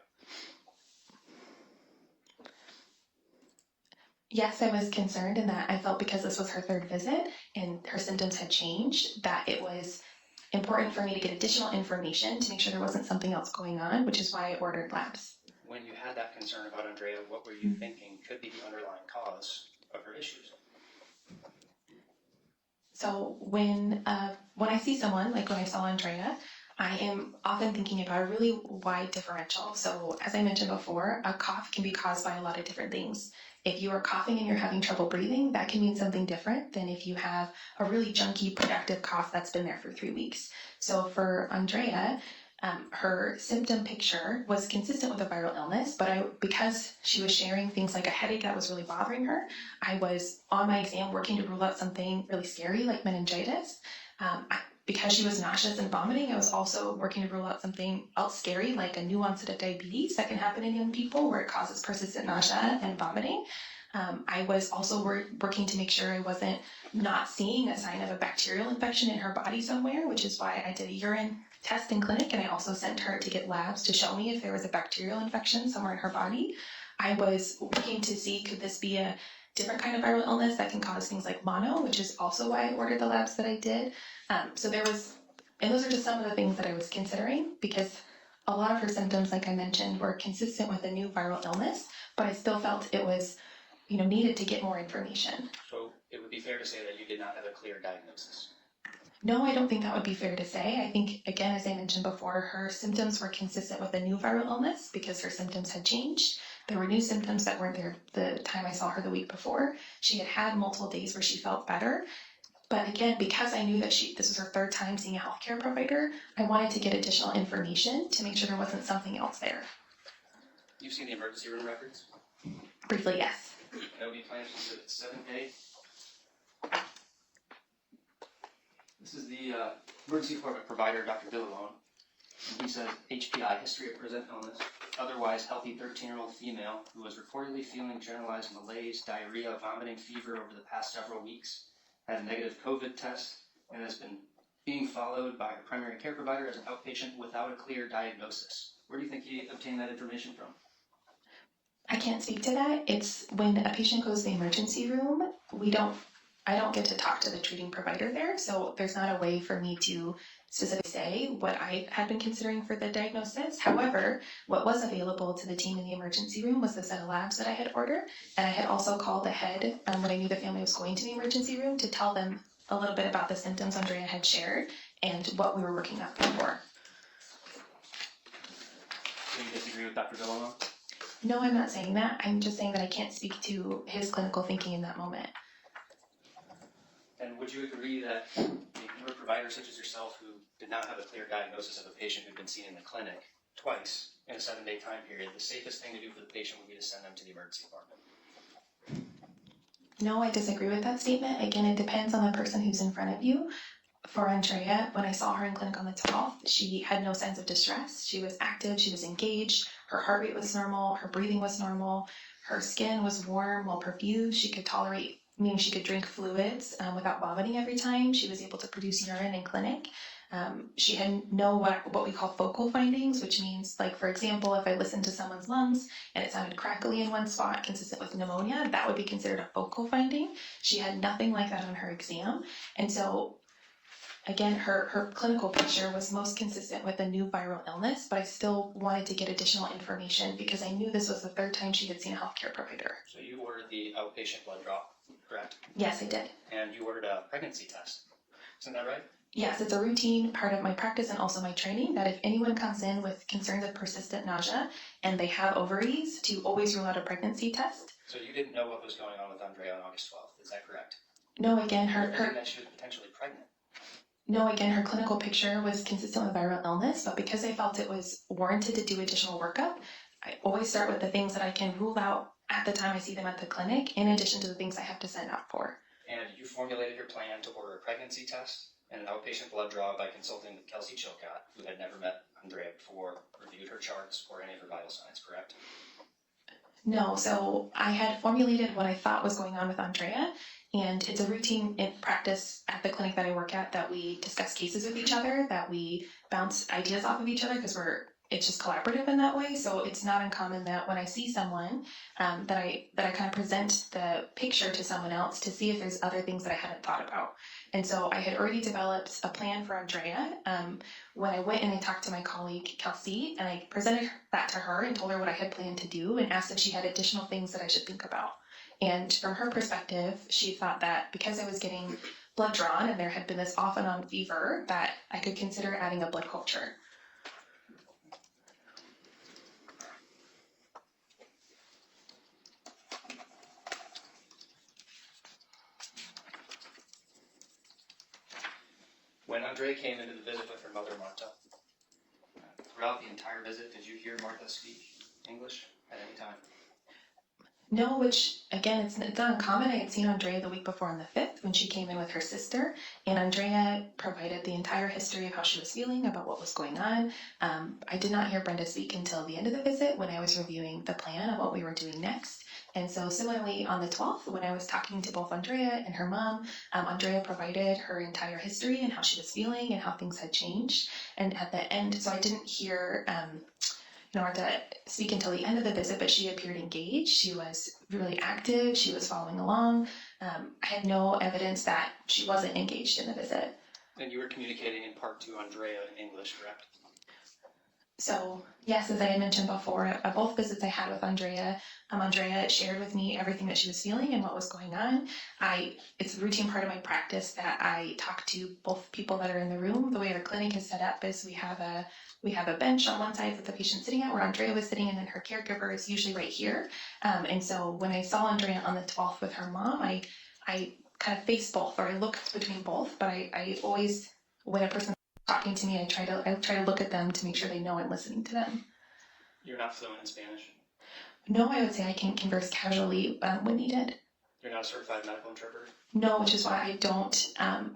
Yes, I was concerned in that I felt, because this was her third visit and her symptoms had changed, that it was important for me to get additional information to make sure there wasn't something else going on, which is why I ordered labs. When you had that concern about Andrea, what were you thinking could be the underlying cause of her issues? So when I see someone, like when I saw Andrea, I am often thinking about a really wide differential. So as I mentioned before, a cough can be caused by a lot of different things. If you are coughing and you're having trouble breathing, that can mean something different than if you have a really junky, productive cough that's been there for 3 weeks. So for Andrea, her symptom picture was consistent with a viral illness, but because she was sharing things like a headache that was really bothering her, I was on my exam working to rule out something really scary like meningitis. Because she was nauseous and vomiting, I was also working to rule out something else scary, like a new onset of diabetes that can happen in young people, where it causes persistent nausea and vomiting. I was also working to make sure I wasn't not seeing a sign of a bacterial infection in her body somewhere, which is why I did a urine test in clinic, and I also sent her to get labs to show me if there was a bacterial infection somewhere in her body. I was working to see, could this be a different kind of viral illness that can cause things like mono, which is also why I ordered the labs that I did. And those are just some of the things that I was considering, because a lot of her symptoms, like I mentioned, were consistent with a new viral illness, but I still felt it was, needed to get more information. So it would be fair to say that you did not have a clear diagnosis. No, I don't think that would be fair to say. I think, again, as I mentioned before, her symptoms were consistent with a new viral illness because her symptoms had changed. There were new symptoms that weren't there the time I saw her the week before. She had had multiple days where she felt better. But again, because I knew that this was her third time seeing a healthcare provider, I wanted to get additional information to make sure there wasn't something else there. You've seen the emergency room records? Briefly, yes. That would be planned for Exhibit 7A. This is the emergency department provider, Dr. Villalone. And he says, HPI, history of present illness. Otherwise healthy 13-year-old female who was reportedly feeling generalized malaise, diarrhea, vomiting, fever over the past several weeks. Had a negative COVID test and has been being followed by her primary care provider as an outpatient without a clear diagnosis. Where do you think he obtained that information from? I can't speak to that. It's when a patient goes to the emergency room, I don't get to talk to the treating provider there, so there's not a way for me to specifically say what I had been considering for the diagnosis. However, what was available to the team in the emergency room was the set of labs that I had ordered, and I had also called ahead when I knew the family was going to the emergency room to tell them a little bit about the symptoms Andrea had shared and what we were working up for. Do you disagree with Dr. Villalone? No, I'm not saying that. I'm just saying that I can't speak to his clinical thinking in that moment. And would you agree that you're a provider such as yourself who did not have a clear diagnosis of a patient who'd been seen in the clinic twice in a 7-day time period, the safest thing to do for the patient would be to send them to the emergency department? No, I disagree with that statement. Again, it depends on the person who's in front of you. For Andrea, when I saw her in clinic on the 12th, she had no signs of distress. She was active, she was engaged, her heart rate was normal, her breathing was normal, her skin was warm, well perfused. She could tolerate, meaning she could drink fluids without vomiting every time. She was able to produce urine in clinic. She had no what we call focal findings, which means, like, for example, if I listened to someone's lungs and it sounded crackly in one spot consistent with pneumonia, that would be considered a focal finding. She had nothing like that on her exam. And so again, her clinical picture was most consistent with a new viral illness, but I still wanted to get additional information because I knew this was the third time she had seen a healthcare provider. So you ordered the outpatient blood draw, correct? Yes, I did. And you ordered a pregnancy test. Isn't that right? Yes, it's a routine part of my practice and also my training that if anyone comes in with concerns of persistent nausea and they have ovaries, to always rule out a pregnancy test. So you didn't know what was going on with Andrea on August 12th, is that correct? No, again, You're thinking that she was potentially pregnant. No, again, her clinical picture was consistent with viral illness, but because I felt it was warranted to do additional workup, I always start with the things that I can rule out at the time I see them at the clinic, in addition to the things I have to send out for. And you formulated your plan to order a pregnancy test and an outpatient blood draw by consulting with Kelsey Chilcott, who had never met Andrea before, reviewed her charts or any of her vital signs, correct? No, so I had formulated what I thought was going on with Andrea, and it's a routine in practice at the clinic that I work at that we discuss cases with each other, that we bounce ideas off of each other because it's just collaborative in that way. So it's not uncommon that when I see someone, that I kind of present the picture to someone else to see if there's other things that I hadn't thought about. And so I had already developed a plan for Andrea. When I went and I talked to my colleague Kelsey, and I presented that to her and told her what I had planned to do and asked if she had additional things that I should think about. And from her perspective, she thought that because I was getting blood drawn and there had been this off and on fever, that I could consider adding a blood culture. When Andrea came into the visit with her mother, Marta, throughout the entire visit, did you hear Marta speak English at any time? No, which again, it's not uncommon. I had seen Andrea the week before on the 5th when she came in with her sister, and Andrea provided the entire history of how she was feeling, about what was going on. I did not hear Brenda speak until the end of the visit when I was reviewing the plan of what we were doing next. And so similarly on the 12th, when I was talking to both Andrea and her mom, Andrea provided her entire history and how she was feeling and how things had changed. And at the end, so I didn't hear Marta speak until the end of the visit, but she appeared engaged. She was really active. She was following along. I had no evidence that she wasn't engaged in the visit. And you were communicating in part to Andrea in English, correct? So yes, as I had mentioned before, at both visits I had with Andrea, Andrea shared with me everything that she was feeling and what was going on. It's a routine part of my practice that I talk to both people that are in the room. The way our clinic is set up is we have a bench on one side that the patient's sitting at where Andrea was sitting, and then her caregiver is usually right here. And so when I saw Andrea on the 12th with her mom, I kind of faced both, or I looked between both, but I always, when a person's talking to me, I try to look at them to make sure they know I'm listening to them. You're not fluent in Spanish? No, I would say I can converse casually when needed. You're not a certified medical interpreter? No, which is why I don't.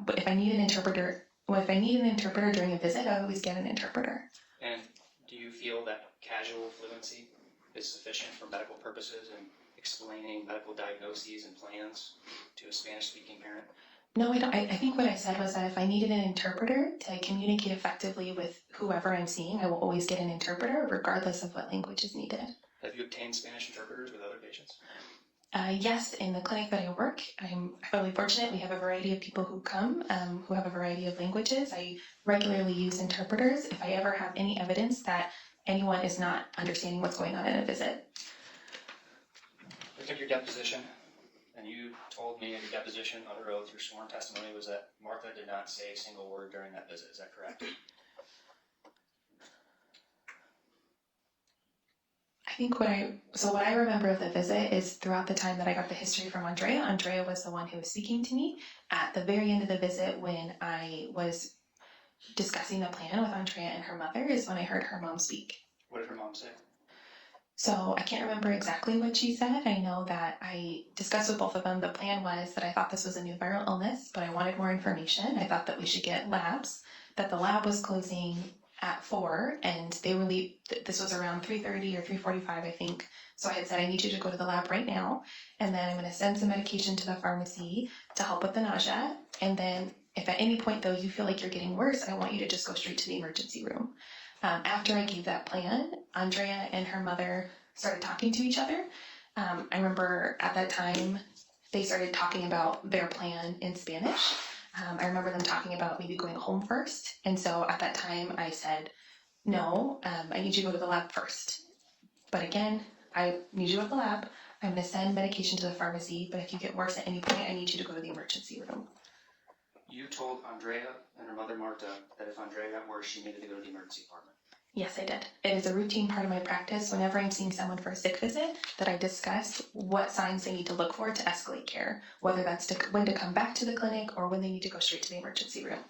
But if I need an interpreter, during a visit, I always get an interpreter. And do you feel that casual fluency is sufficient for medical purposes in explaining medical diagnoses and plans to a Spanish-speaking parent? No, I don't. I think what I said was that if I needed an interpreter to communicate effectively with whoever I'm seeing, I will always get an interpreter, regardless of what language is needed. Have you obtained Spanish interpreters with other patients? Yes, in the clinic that I work, I'm really fortunate. We have a variety of people who come who have a variety of languages. I regularly use interpreters if I ever have any evidence that anyone is not understanding what's going on in a visit. I took your deposition, and you told me in your deposition under oath, your sworn testimony was that Martha did not say a single word during that visit. Is that correct? I think what I remember of the visit is throughout the time that I got the history from Andrea. Andrea was the one who was speaking to me. At the very end of the visit, when I was discussing the plan with Andrea and her mother, is when I heard her mom speak. What did her mom say? So I can't remember exactly what she said. I know that I discussed with both of them. The plan was that I thought this was a new viral illness, but I wanted more information. I thought that we should get labs, that the lab was closing at 4, and they were this was around 3:30 or 3:45, I think. So I had said, I need you to go to the lab right now, and then I'm going to send some medication to the pharmacy to help with the nausea, and then if at any point, though, you feel like you're getting worse, I want you to just go straight to the emergency room. After I gave that plan, Andrea and her mother started talking to each other. I remember at that time, they started talking about their plan in Spanish. I remember them talking about maybe going home first. And so at that time, I said, no, I need you to go to the lab first. But again, I need you at the lab. I'm going to send medication to the pharmacy, but if you get worse at any point, I need you to go to the emergency room. You told Andrea and her mother Marta that if Andrea got worse, she needed to go to the emergency department. Yes, I did. It is a routine part of my practice whenever I'm seeing someone for a sick visit that I discuss what signs they need to look for to escalate care, whether that's when to come back to the clinic or when they need to go straight to the emergency room.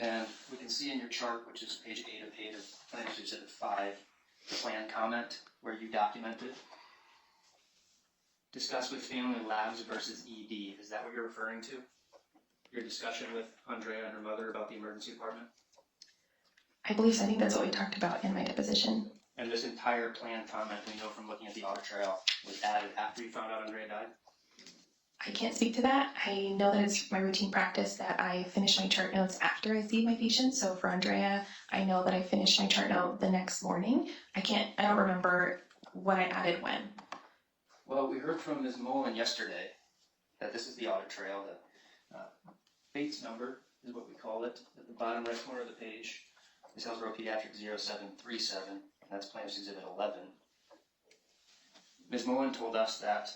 And we can see in your chart, which is page 8 of Plaintiff's Exhibit 5, the plan comment where you documented. Discuss with family labs versus ED. Is that what you're referring to? Your discussion with Andrea and her mother about the emergency department? I believe so. I think that's what we talked about in my deposition. And this entire plan comment, we know from looking at the audit trail, was added after you found out Andrea died? I can't speak to that. I know that it's my routine practice that I finish my chart notes after I see my patients. So for Andrea, I know that I finished my chart note the next morning. I don't remember what I added when. Well, we heard from Ms. Mullen yesterday that this is the audit trail. The Bates number is what we call it at the bottom right corner of the page. This is Hillsborough Pediatric 0737, and that's Plaintiff's Exhibit 11. Ms. Mullen told us that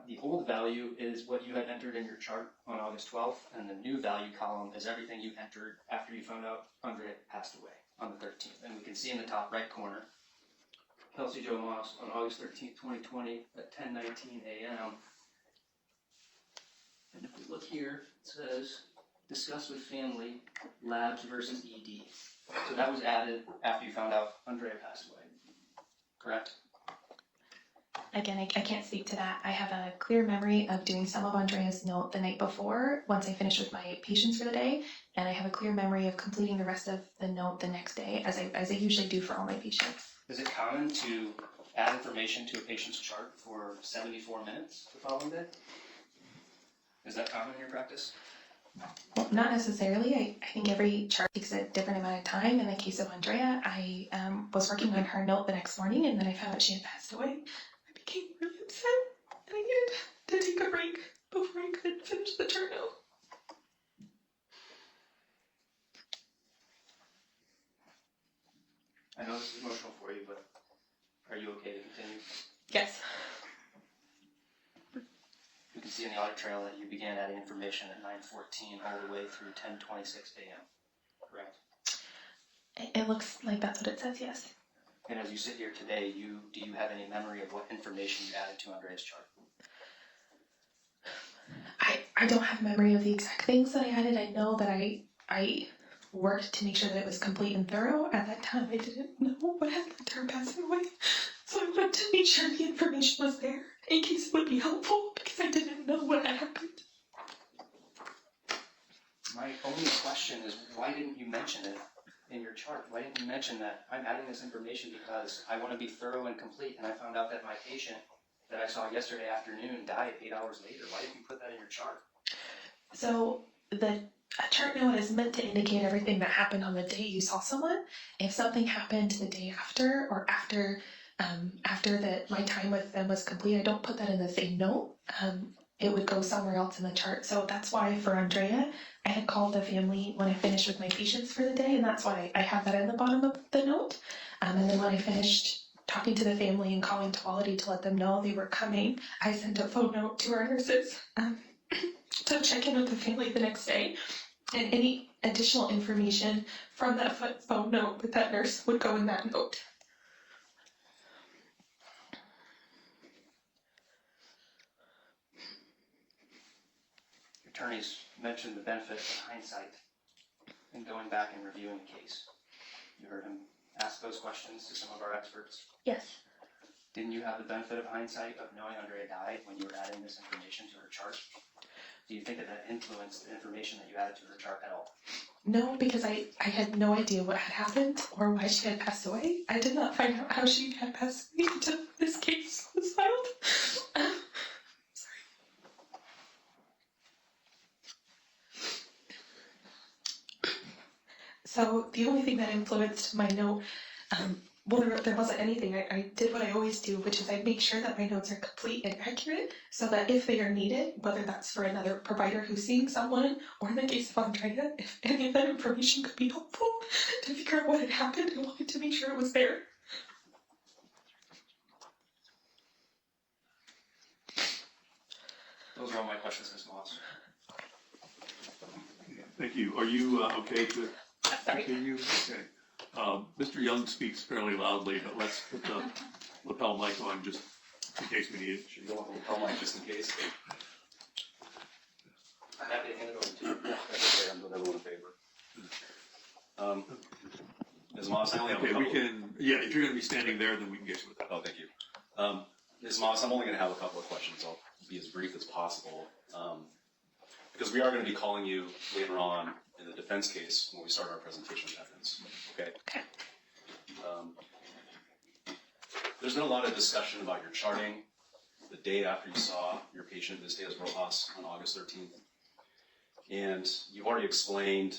the old value is what you had entered in your chart on August 12th, and the new value column is everything you entered after you found out Andrea passed away on the 13th. And we can see in the top right corner, Kelsey Jo Moss on August 13th, 2020 at 10:19 a.m. And if we look here, it says, discuss with family, labs versus ED. So that was added after you found out Andrea passed away, correct? Again, I can't speak to that. I have a clear memory of doing some of Andrea's note the night before, once I finished with my patients for the day, and I have a clear memory of completing the rest of the note the next day, as I usually do for all my patients. Is it common to add information to a patient's chart for 74 minutes the following day? Is that common in your practice? Well, not necessarily. I think every chart takes a different amount of time. In the case of Andrea, I was working on her note the next morning, and then I found out she had passed away. I became really upset, and I needed to take a break before I could finish the chart note. I know this is emotional for you, but are you okay to continue? Yes. You can see in the audit trail that you began adding information at 9:14 all the way through 10:26 a.m., correct? It looks like that's what it says, yes. And as you sit here today, do you have any memory of what information you added to Andrea's chart? I don't have memory of the exact things that I added. I know that I worked to make sure that it was complete and thorough. At that time, I didn't know what had led to her passing away. So I wanted to make sure the information was there in case it would be helpful, because I didn't know what had happened. My only question is, why didn't you mention it in your chart? Why didn't you mention that I'm adding this information because I want to be thorough and complete, and I found out that my patient that I saw yesterday afternoon died 8 hours later? Why didn't you put that in your chart? So the a chart note is meant to indicate everything that happened on the day you saw someone. If something happened the day after or after that my time with them was complete, I don't put that in the same note. It would go somewhere else in the chart. So that's why for Andrea, I had called the family when I finished with my patients for the day, and that's why I have that in the bottom of the note. And then when I finished talking to the family and calling quality to let them know they were coming, I sent a phone note to our nurses to check in with the family the next day. And any additional information from that phone note with that nurse would go in that note. Your attorneys mentioned the benefit of hindsight in going back and reviewing the case. You heard him ask those questions to some of our experts. Yes. Didn't you have the benefit of hindsight of knowing Andrea died when you were adding this information to her chart? Do you think that influenced the information that you added to her chart at all? No, because I had no idea what had happened or why she had passed away. I did not find out how she had passed away until this case was filed. So the only thing that influenced my note, well, there wasn't anything. I did what I always do, which is I make sure that my notes are complete and accurate so that if they are needed, whether that's for another provider who's seeing someone or in the case of Andrea, if any of that information could be helpful to figure out what had happened, I wanted to make sure it was there. Those are all my questions, Ms. Moss. Thank you. Are you okay to Sorry. continue? Okay. Mr. Young speaks fairly loudly, but let's put the lapel mic on just in case we need it. Should we go with the lapel mic just in case? I'm happy to hand it over to you. That's okay, I'm doing everyone a favor. Ms. Moss, I only have a Okay, couple. yeah, if you're gonna be standing there, then we can get you with that. Oh, thank you. Ms. Moss, I'm only gonna have a couple of questions. I'll be as brief as possible. Because we are gonna be calling you later on in the defense case when we start our presentation of evidence, okay? Okay. There's been a lot of discussion about your charting the day after you saw your patient, Ms. Diaz-Rojas, on August 13th. And you've already explained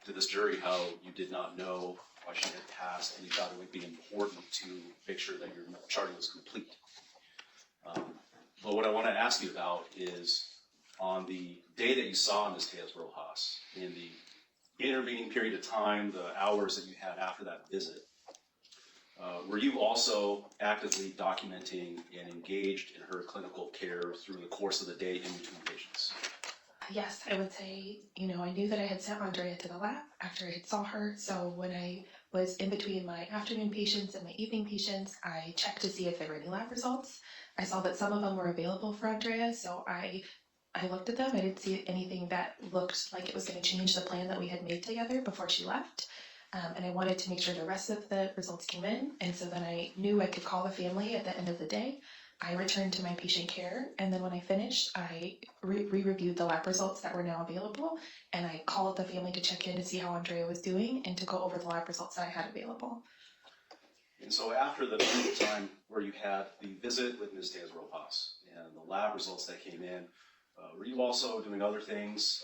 to this jury how you did not know why she had passed, and you thought it would be important to make sure that your charting was complete. But what I want to ask you about is, on the day that you saw Ms. Diaz-Rojas, in the intervening period of time, the hours that you had after that visit, were you also actively documenting and engaged in her clinical care through the course of the day in between patients? Yes, I would say, I knew that I had sent Andrea to the lab after I had saw her. So when I was in between my afternoon patients and my evening patients, I checked to see if there were any lab results. I saw that some of them were available for Andrea, so I looked at them. I didn't see anything that looked like it was going to change the plan that we had made together before she left. And I wanted to make sure the rest of the results came in. And so then I knew I could call the family at the end of the day. I returned to my patient care, and then when I finished, I re-reviewed the lab results that were now available, and I called the family to check in to see how Andrea was doing and to go over the lab results that I had available. And so after the period of time where you had the visit with Ms. Diaz-Rojas and the lab results that came in, were you also doing other things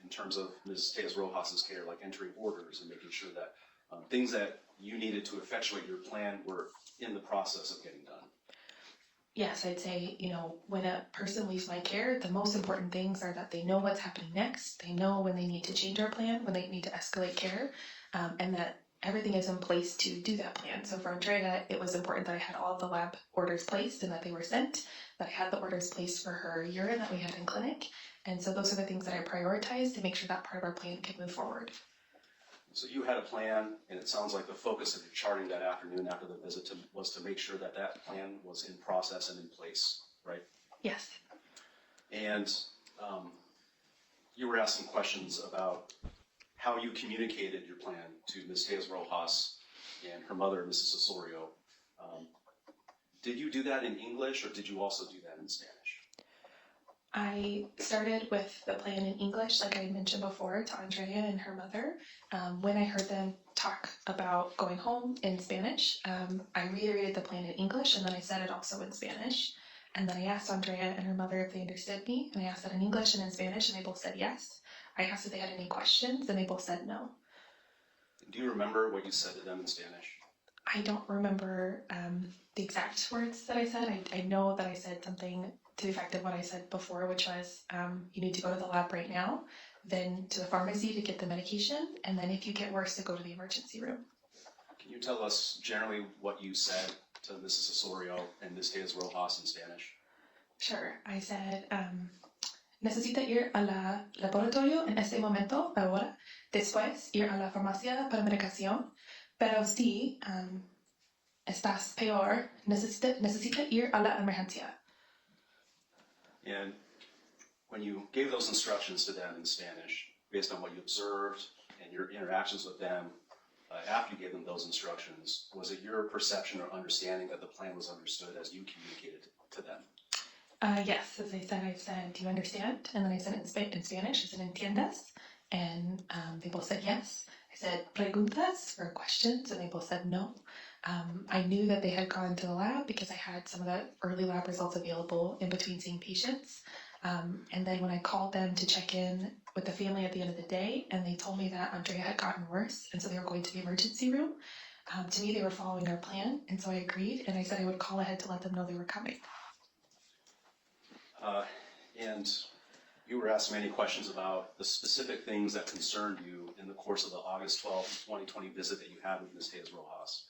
in terms of Ms. Diaz-Rojas' care, like entering orders and making sure that things that you needed to effectuate your plan were in the process of getting done? Yes, I'd say, when a person leaves my care, the most important things are that they know what's happening next, they know when they need to change our plan, when they need to escalate care, and that everything is in place to do that plan. So for Andrea, it was important that I had all the lab orders placed and that they were sent, that I had the orders placed for her urine that we had in clinic. And so those are the things that I prioritized to make sure that part of our plan could move forward. So you had a plan, and it sounds like the focus of your charting that afternoon after the visit was to make sure that that plan was in process and in place, right? Yes. And you were asking questions about how you communicated your plan to Ms. Diaz-Rojas and her mother, Mrs. Osorio. Did you do that in English, or did you also do that in Spanish? I started with the plan in English, like I mentioned before, to Andrea and her mother. When I heard them talk about going home in Spanish, I reiterated the plan in English and then I said it also in Spanish. And then I asked Andrea and her mother if they understood me, and I asked that in English and in Spanish, and they both said yes. I asked if they had any questions, and they both said no. Do you remember what you said to them in Spanish? I don't remember the exact words that I said. I know that I said something to the effect of what I said before, which was you need to go to the lab right now, then to the pharmacy to get the medication, and then if you get worse, to go to the emergency room. Can you tell us generally what you said to Mrs. Osorio and Ms. Diaz Rojas in Spanish? Sure. I said, necesita ir a la laboratorio en este momento, ahora. Después, ir a la farmacia para medicación. Pero si estás peor, necesita ir a la emergencia. And when you gave those instructions to them in Spanish, based on what you observed and your interactions with them, after you gave them those instructions, was it your perception or understanding that the plan was understood as you communicated to them? Yes, as I said, do you understand? And then I said in Spanish, I said, ¿entiendes? And they both said yes. I said, preguntas, or questions, and they both said no. I knew that they had gone to the lab because I had some of the early lab results available in between seeing patients. And then when I called them to check in with the family at the end of the day, and they told me that Andrea had gotten worse, and so they were going to the emergency room. To me, they were following our plan, and so I agreed, and I said I would call ahead to let them know they were coming. And you were asked many questions about the specific things that concerned you in the course of the August 12th, 2020 visit that you had with Ms. Diaz Rojas.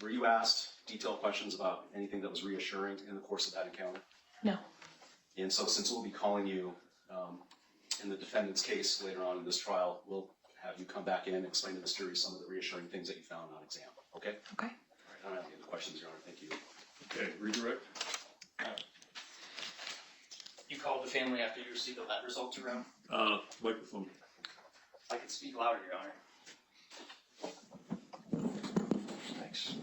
Were you asked detailed questions about anything that was reassuring in the course of that encounter? No. And so since we'll be calling you in the defendant's case later on in this trial, we'll have you come back in and explain to the jury some of the reassuring things that you found on exam. Okay? Okay. All right, I don't have any other questions, Your Honor. Thank you. Okay, redirect. You called the family after you received the lab results around? Microphone. I can speak louder, Your Honor. Thanks.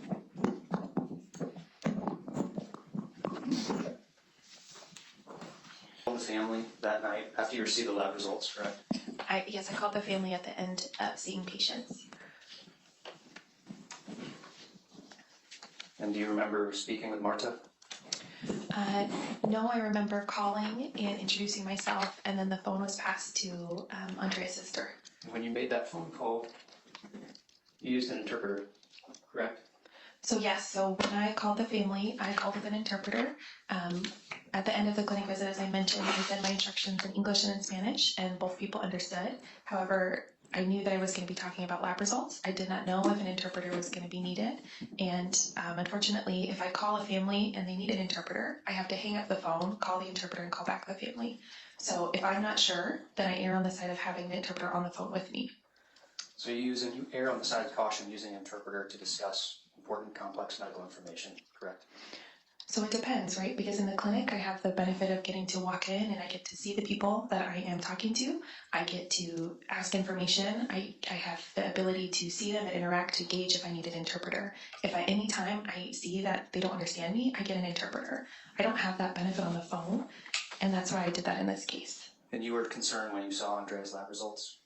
Called the family that night after you received the lab results, correct? Yes, I called the family at the end of seeing patients. And do you remember speaking with Marta? No, I remember calling and introducing myself, and then the phone was passed to Andrea's sister. When you made that phone call, you used an interpreter, correct? So yes, so when I called the family, I called with an interpreter. At the end of the clinic visit, as I mentioned, I said my instructions in English and in Spanish, and both people understood. However, I knew that I was going to be talking about lab results. I did not know if an interpreter was going to be needed. And unfortunately, if I call a family and they need an interpreter, I have to hang up the phone, call the interpreter, and call back the family. So if I'm not sure, then I err on the side of having the interpreter on the phone with me. So you err on the side of caution using an interpreter to discuss important complex medical information, correct? So it depends, right? Because in the clinic, I have the benefit of getting to walk in and I get to see the people that I am talking to. I get to ask information. I have the ability to see them and interact to gauge if I need an interpreter. If at any time I see that they don't understand me, I get an interpreter. I don't have that benefit on the phone, and that's why I did that in this case. And you were concerned when you saw Andrea's lab results?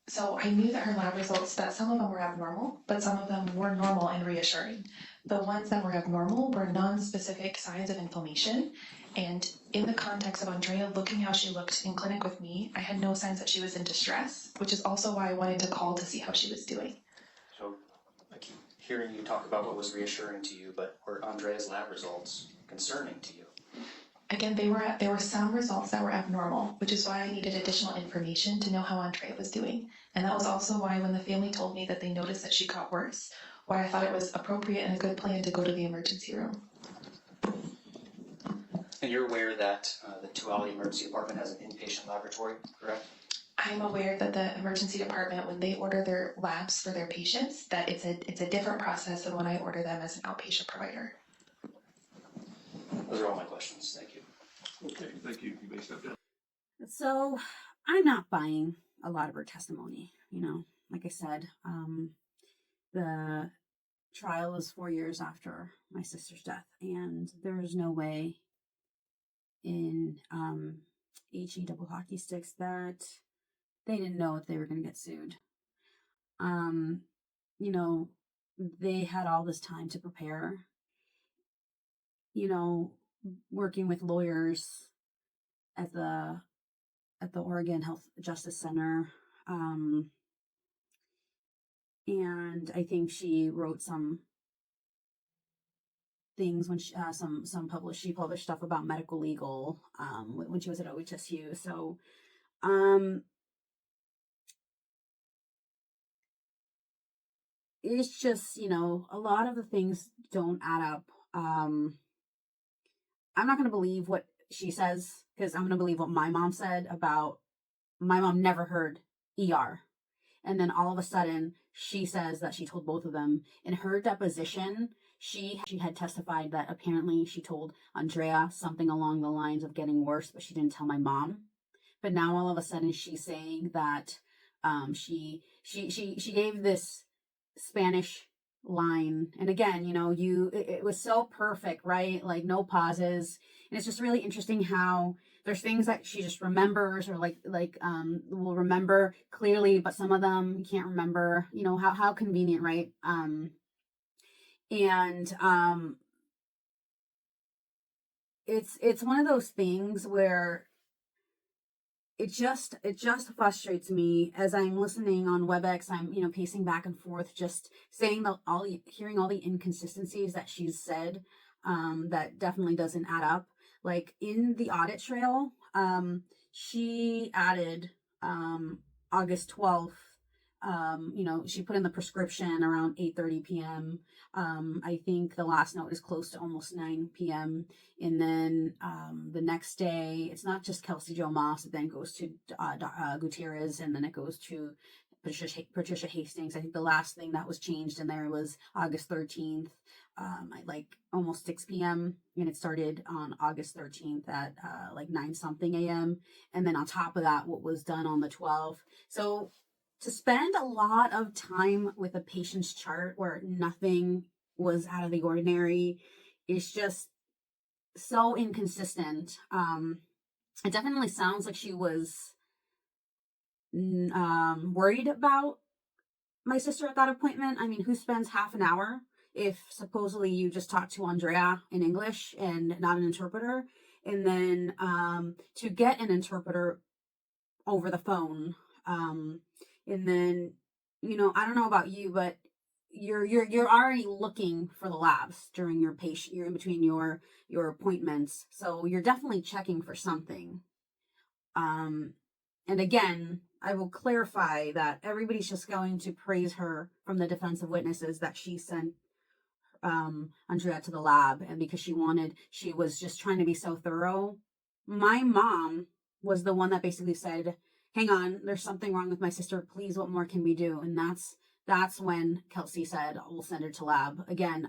So I knew that her lab results, that some of them were abnormal, but some of them were normal and reassuring. The ones that were abnormal were non-specific signs of inflammation. And in the context of Andrea looking how she looked in clinic with me, I had no signs that she was in distress, which is also why I wanted to call to see how she was doing. So I keep hearing you talk about what was reassuring to you, but were Andrea's lab results concerning to you? Again, there were some results that were abnormal, which is why I needed additional information to know how Andrea was doing. And that was also why when the family told me that they noticed that she got worse, why I thought it was appropriate and a good plan to go to the emergency room. And you're aware that the Tualatin Emergency Department has an inpatient laboratory, correct? I'm aware that the emergency department, when they order their labs for their patients, that it's a different process than when I order them as an outpatient provider. Those are all my questions. Thank you. Okay, thank you. You may step down. So I'm not buying a lot of her testimony. Like I said, the trial was 4 years after my sister's death, and there is no way in HE double hockey sticks that they didn't know if they were going to get sued. You know, they had all this time to prepare, you know, working with lawyers at the Oregon Health Justice Center. And I think she wrote some things when she, she published stuff about medical legal when she was at OHSU. So it's just, you know, a lot of the things don't add up. I'm not going to believe what she says, because I'm going to believe what my mom said about, my mom never heard ER. And then all of a sudden she says that she told both of them. In her deposition, she had testified that apparently she told Andrea something along the lines of getting worse, but she didn't tell my mom. But now all of a sudden she's saying that she gave this Spanish line, and again, you know, it was so perfect, right? Like no pauses, and it's just really interesting how there's things that she just remembers, or will remember clearly, but some of them you can't remember. You know, how convenient, right? It's one of those things where it just frustrates me as I'm listening on WebEx. I'm, you know, pacing back and forth, just saying hearing all the inconsistencies that she's said, that definitely doesn't add up. Like in the audit trail, she added, August 12th, you know, she put in the prescription around 8:30 p.m. I think the last note is close to almost 9 p.m. And then the next day, it's not just Kelsey Jo Moss. It then goes to Gutierrez, and then it goes to Patricia Hastings. I think the last thing that was changed in there was August 13th, at like almost 6 p.m. And it started on August 13th at like 9 something a.m. And then on top of that, what was done on the 12th. So to spend a lot of time with a patient's chart where nothing was out of the ordinary is just so inconsistent. It definitely sounds like she was worried about my sister at that appointment. I mean, who spends half an hour if supposedly you just talk to Andrea in English and not an interpreter? And then to get an interpreter over the phone, and then, you know, I don't know about you, but you're already looking for the labs during you're in between your appointments. So you're definitely checking for something. And again, I will clarify that everybody's just going to praise her from the defensive witnesses that she sent Andrea to the lab, and because she was just trying to be so thorough. My mom was the one that basically said, hang on, there's something wrong with my sister. Please, what more can we do? And that's when Kelsey said, we'll send her to lab. Again,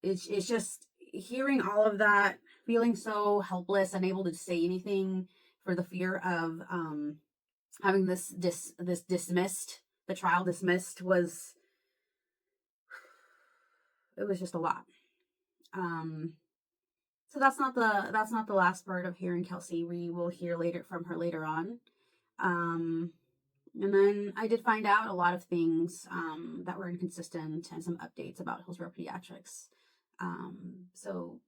it's just hearing all of that, feeling so helpless, unable to say anything for the fear of having this dismissed, the trial dismissed, it was just a lot. So that's not the last part of hearing Kelsey. We will hear from her later on. And then I did find out a lot of things that were inconsistent, and some updates about Hillsborough Pediatrics. So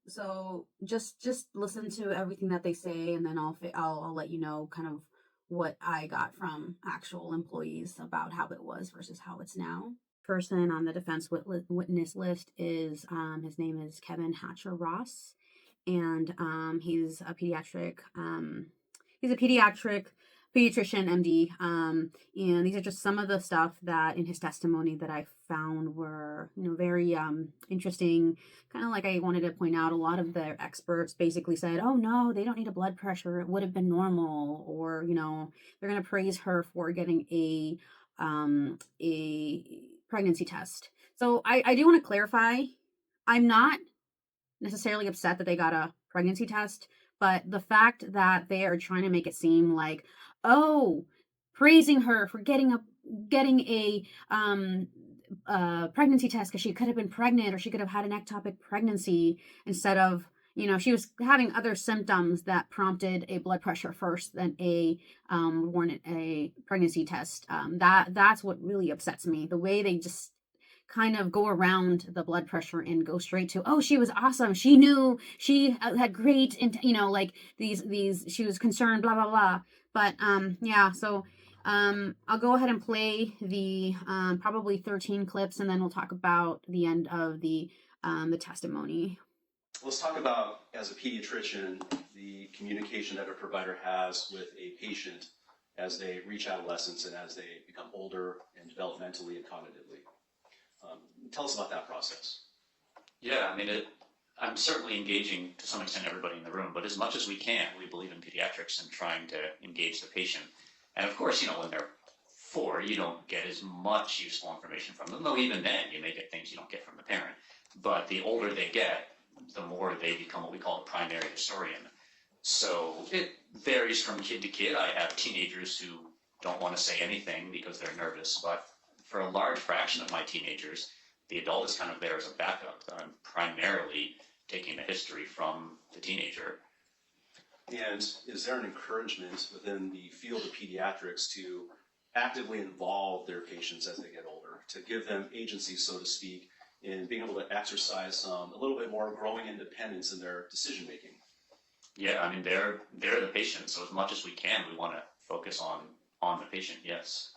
just listen to everything that they say, and then I'll let you know kind of what I got from actual employees about how it was versus how it's now. Person on the defense witness list is his name is Kevin Hatcher Ross, and he's a pediatrician MD, and these are just some of the stuff that in his testimony that I found were, you know, very interesting. Kind of like I wanted to point out, a lot of the experts basically said, oh no, they don't need a blood pressure, it would have been normal, or, you know, they're going to praise her for getting a pregnancy test. So I do want to clarify, I'm not necessarily upset that they got a pregnancy test, but the fact that they are trying to make it seem like, oh, praising her for getting a pregnancy test because she could have been pregnant, or she could have had an ectopic pregnancy, instead of, you know, she was having other symptoms that prompted a blood pressure first than a warrant a pregnancy test. That's what really upsets me. The way they just kind of go around the blood pressure and go straight to, oh, she was awesome, she knew, she had great, you know, like these she was concerned, blah blah blah. But yeah, so I'll go ahead and play the probably 13 clips, and then we'll talk about the end of the testimony. Let's talk about, as a pediatrician, the communication that a provider has with a patient as they reach adolescence and as they become older and developmentally and cognitively. Tell us about that process. Yeah, I mean, I'm certainly engaging to some extent everybody in the room, but as much as we can, we believe in pediatrics and trying to engage the patient. And of course, you know, when they're 4, you don't get as much useful information from them, though even then you may get things you don't get from the parent. But the older they get, the more they become what we call a primary historian. So it varies from kid to kid. I have teenagers who don't want to say anything because they're nervous, but for a large fraction of my teenagers, the adult is kind of there as a backup. I'm primarily taking the history from the teenager. And is there an encouragement within the field of pediatrics to actively involve their patients as they get older, to give them agency, so to speak, in being able to exercise a little bit more growing independence in their decision making? Yeah, I mean, they're the patient, so as much as we can, we want to focus on the patient, yes.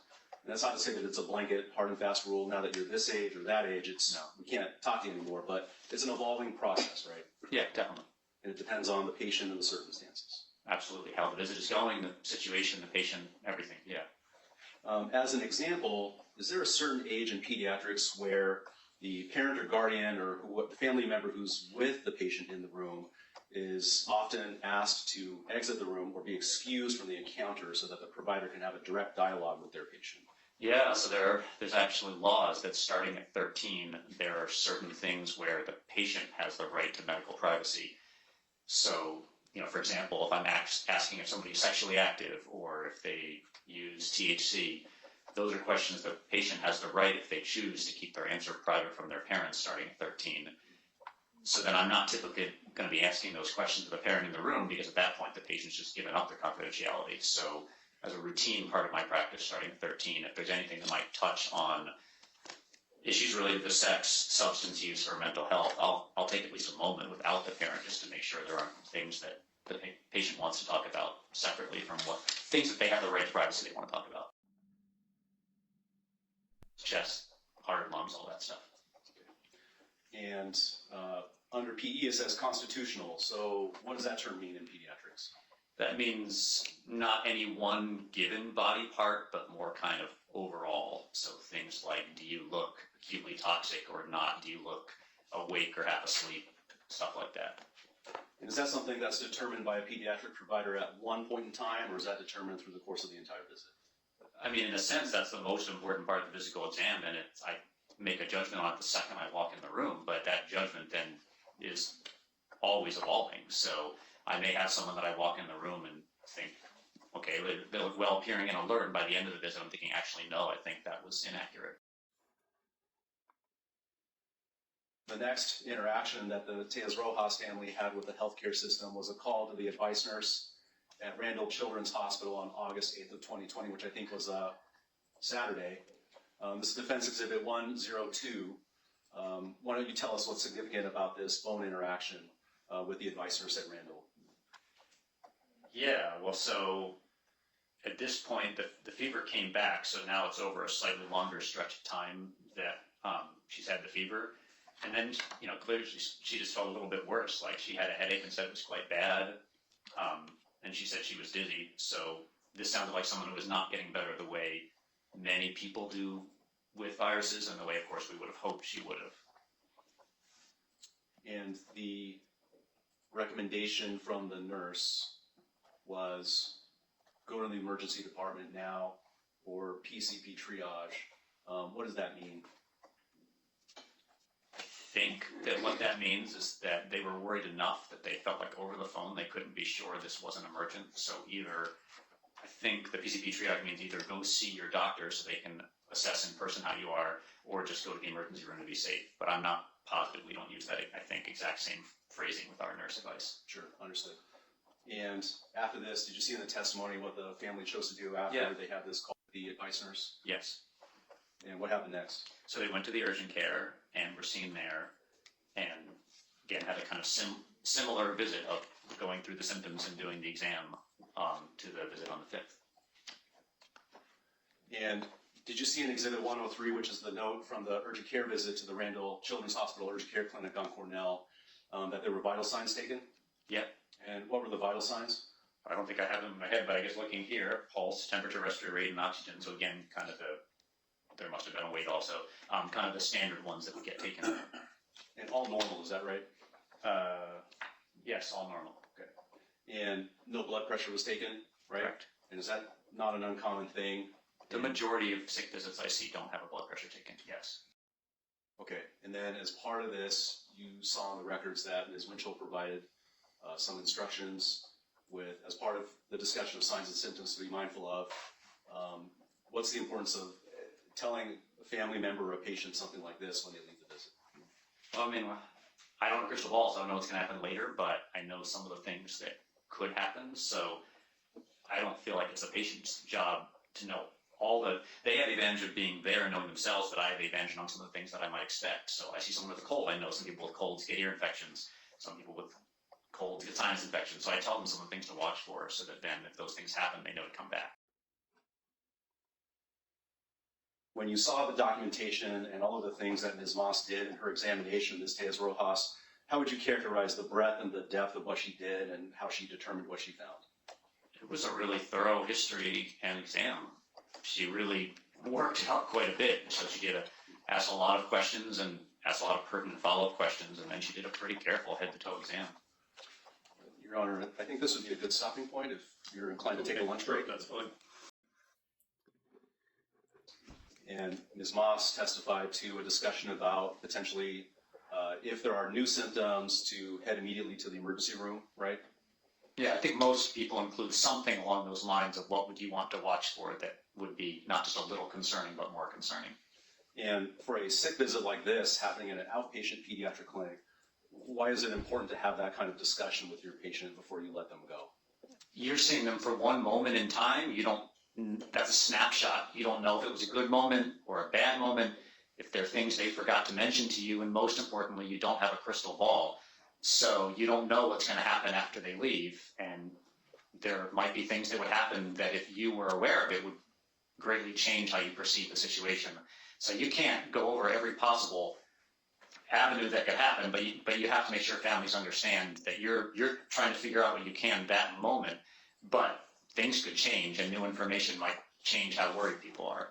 And that's not to say that it's a blanket, hard and fast rule. Now that you're this age or that age, we can't talk to you anymore, but it's an evolving process, right? Yeah, definitely. And it depends on the patient and the circumstances. Absolutely. How the visit is going, the situation, the patient, everything, yeah. As an example, is there a certain age in pediatrics where the parent or guardian or the family member who's with the patient in the room is often asked to exit the room or be excused from the encounter so that the provider can have a direct dialogue with their patient? Yeah, so there's actually laws that starting at 13, there are certain things where the patient has the right to medical privacy. So, you know, for example, if I'm asking if somebody's sexually active or if they use THC, those are questions the patient has the right, if they choose, to keep their answer private from their parents starting at 13. So then I'm not typically going to be asking those questions to the parent in the room, because at that point the patient's just given up their confidentiality. So as a routine part of my practice starting at 13, if there's anything that might touch on issues related to sex, substance use, or mental health, I'll take at least a moment without the parent just to make sure there aren't things that the patient wants to talk about separately from things that they have the right to privacy they want to talk about. Chest, heart, lungs, all that stuff. And under PE it says constitutional. So what does that term mean in pediatrics? That means not any one given body part, but more kind of overall. So things like, do you look acutely toxic or not? Do you look awake or half asleep? Stuff like that. And is that something that's determined by a pediatric provider at one point in time, or is that determined through the course of the entire visit? I mean, in a sense, that's the most important part of the physical exam, and I make a judgment on it the second I walk in the room, but that judgment then is always evolving. So I may have someone that I walk in the room and think, okay, they look well appearing and alert, and by the end of the visit I'm thinking, actually, no, I think that was inaccurate. The next interaction that the Tellez-Rojas family had with the healthcare system was a call to the advice nurse at Randall Children's Hospital on August 8th of 2020, which I think was a Saturday. This is Defense Exhibit 102. Why don't you tell us what's significant about this phone interaction with the advice nurse at Randall? Yeah, well, so at this point, the fever came back, so now it's over a slightly longer stretch of time that she's had the fever. And then, you know, clearly she just felt a little bit worse. Like, she had a headache and said it was quite bad. And she said she was dizzy. So this sounded like someone who was not getting better the way many people do with viruses, and the way, of course, we would have hoped she would have. And the recommendation from the nurse was go to the emergency department now or PCP triage. What does that mean? I think that what that means is that they were worried enough that they felt like over the phone they couldn't be sure this wasn't emergent. So either, I think the PCP triage means either go see your doctor so they can assess in person how you are, or just go to the emergency room to be safe. But I'm not positive. We don't use that, I think, exact same phrasing with our nurse advice. Sure, understood. And after this, did you see in the testimony what the family chose to do after Yeah. they had this call to the advice nurse? Yes. And what happened next? So they went to the urgent care and were seen there, and again had a kind of similar visit of going through the symptoms and doing the exam to the visit on the 5th. And did you see in Exhibit 103, which is the note from the urgent care visit to the Randall Children's Hospital Urgent Care Clinic on Cornell, that there were vital signs taken? Yep. And what were the vital signs? I don't think I have them in my head, but I guess looking here, pulse, temperature, respiratory rate, and oxygen. So again, kind of there must have been a weight also. Kind of the standard ones that would get taken. And all normal, is that right? Yes, all normal. Okay. And no blood pressure was taken, right? Correct. And is that not an uncommon thing? The majority of sick visits I see don't have a blood pressure taken, yes. Okay, and then as part of this, you saw in the records that Ms. Winchell provided some instructions with, as part of the discussion of signs and symptoms to be mindful of. What's the importance of telling a family member or a patient something like this when they leave the visit? Well, I mean, I don't have a crystal ball, so I don't know what's going to happen later, but I know some of the things that could happen, so I don't feel like it's the patient's job to know they have the advantage of being there and knowing themselves, but I have the advantage of knowing some of the things that I might expect. So I see someone with a cold, I know some people with colds get ear infections, some people with colds get sinus infections, so I tell them some of the things to watch for, so that then if those things happen, they know to come back. When you saw the documentation and all of the things that Ms. Moss did in her examination, Ms. Tejas Rojas, how would you characterize the breadth and the depth of what she did and how she determined what she found? It was a really thorough history and exam. She really worked out quite a bit. So she did ask a lot of questions and asked a lot of pertinent follow-up questions, and then she did a pretty careful head-to-toe exam. Your Honor, I think this would be a good stopping point if you're inclined to take a lunch break. That's fine. And Ms. Moss testified to a discussion about potentially, if there are new symptoms, to head immediately to the emergency room, right? Yeah, I think most people include something along those lines of what would you want to watch for that would be not just a little concerning, but more concerning. And for a sick visit like this happening in an outpatient pediatric clinic, why is it important to have that kind of discussion with your patient before you let them go? You're seeing them for one moment in time. That's a snapshot. You don't know if it was a good moment or a bad moment, if there are things they forgot to mention to you, and most importantly, you don't have a crystal ball. So you don't know what's going to happen after they leave, and there might be things that would happen that if you were aware of it would greatly change how you perceive the situation. So you can't go over every possible avenue that could happen, but you have to make sure families understand that you're trying to figure out what you can that moment, but things could change and new information might change how worried people are.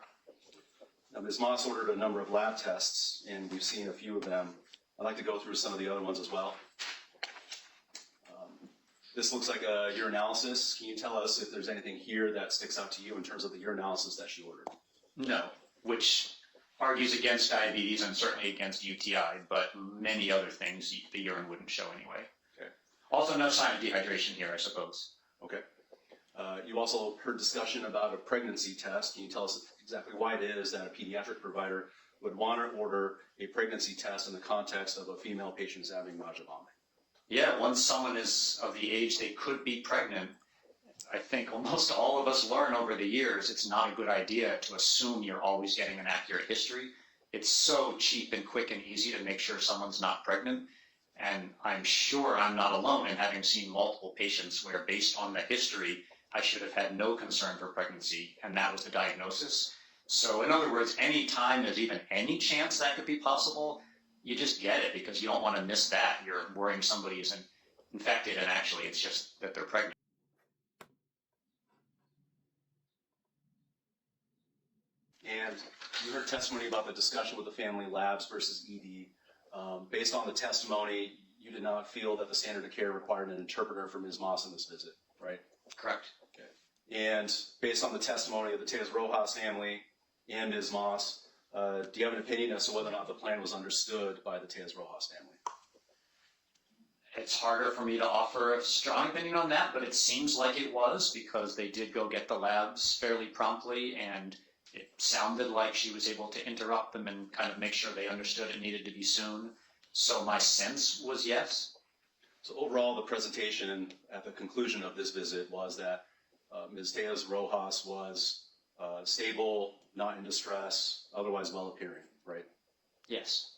Now, Ms. Moss ordered a number of lab tests, and we've seen a few of them. I'd like to go through some of the other ones as well. This looks like a urinalysis. Can you tell us if there's anything here that sticks out to you in terms of the urinalysis that she ordered? No, which argues against diabetes and certainly against UTI, but many other things the urine wouldn't show anyway. Okay. Also, no sign of dehydration here, I suppose. Okay. You also heard discussion about a pregnancy test. Can you tell us exactly why it is that a pediatric provider would want to order a pregnancy test in the context of a female patient who's having nausea vomiting? Yeah, once someone is of the age they could be pregnant, I think almost all of us learn over the years it's not a good idea to assume you're always getting an accurate history. It's so cheap and quick and easy to make sure someone's not pregnant. And I'm sure I'm not alone in having seen multiple patients where, based on the history, I should have had no concern for pregnancy, and that was the diagnosis. So in other words, any time there's even any chance that could be possible, you just get it because you don't want to miss that. You're worrying somebody isn't infected, and actually it's just that they're pregnant. And you heard testimony about the discussion with the family labs versus ED. Based on the testimony, you did not feel that the standard of care required an interpreter for Ms. Moss in this visit, right? Correct. Okay. And based on the testimony of the Tejas Rojas family and Ms. Moss, do you have an opinion as to whether or not the plan was understood by the Tejas Rojas family? It's harder for me to offer a strong opinion on that, but it seems like it was because they did go get the labs fairly promptly, and It sounded like she was able to interrupt them and kind of make sure they understood it needed to be soon. So my sense was yes. So overall, the presentation at the conclusion of this visit was that Ms. Tejas Rojas was stable, not in distress, otherwise well appearing, right? Yes.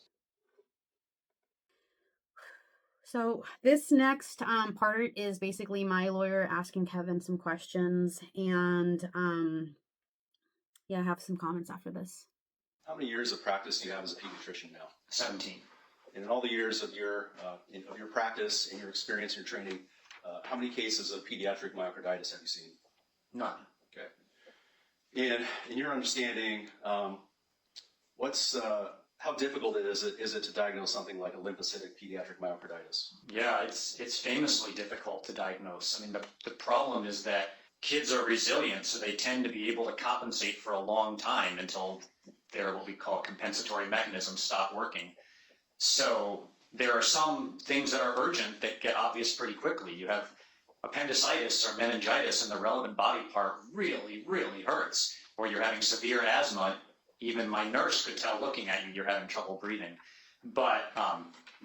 So this next part is basically my lawyer asking Kevin some questions, and yeah, I have some comments after this. How many years of practice do you have as a pediatrician now? 17. And in all the years of your practice and your experience and your training, how many cases of pediatric myocarditis have you seen? None. Okay. And in your understanding, how difficult is it to diagnose something like a lymphocytic pediatric myocarditis? Yeah, it's famously difficult to diagnose. I mean, the problem is that kids are resilient, so they tend to be able to compensate for a long time until their what we call compensatory mechanisms stop working. So there are some things that are urgent that get obvious pretty quickly. You have appendicitis or meningitis and the relevant body part really, really hurts, or you're having severe asthma. Even my nurse could tell looking at you, you're having trouble breathing. But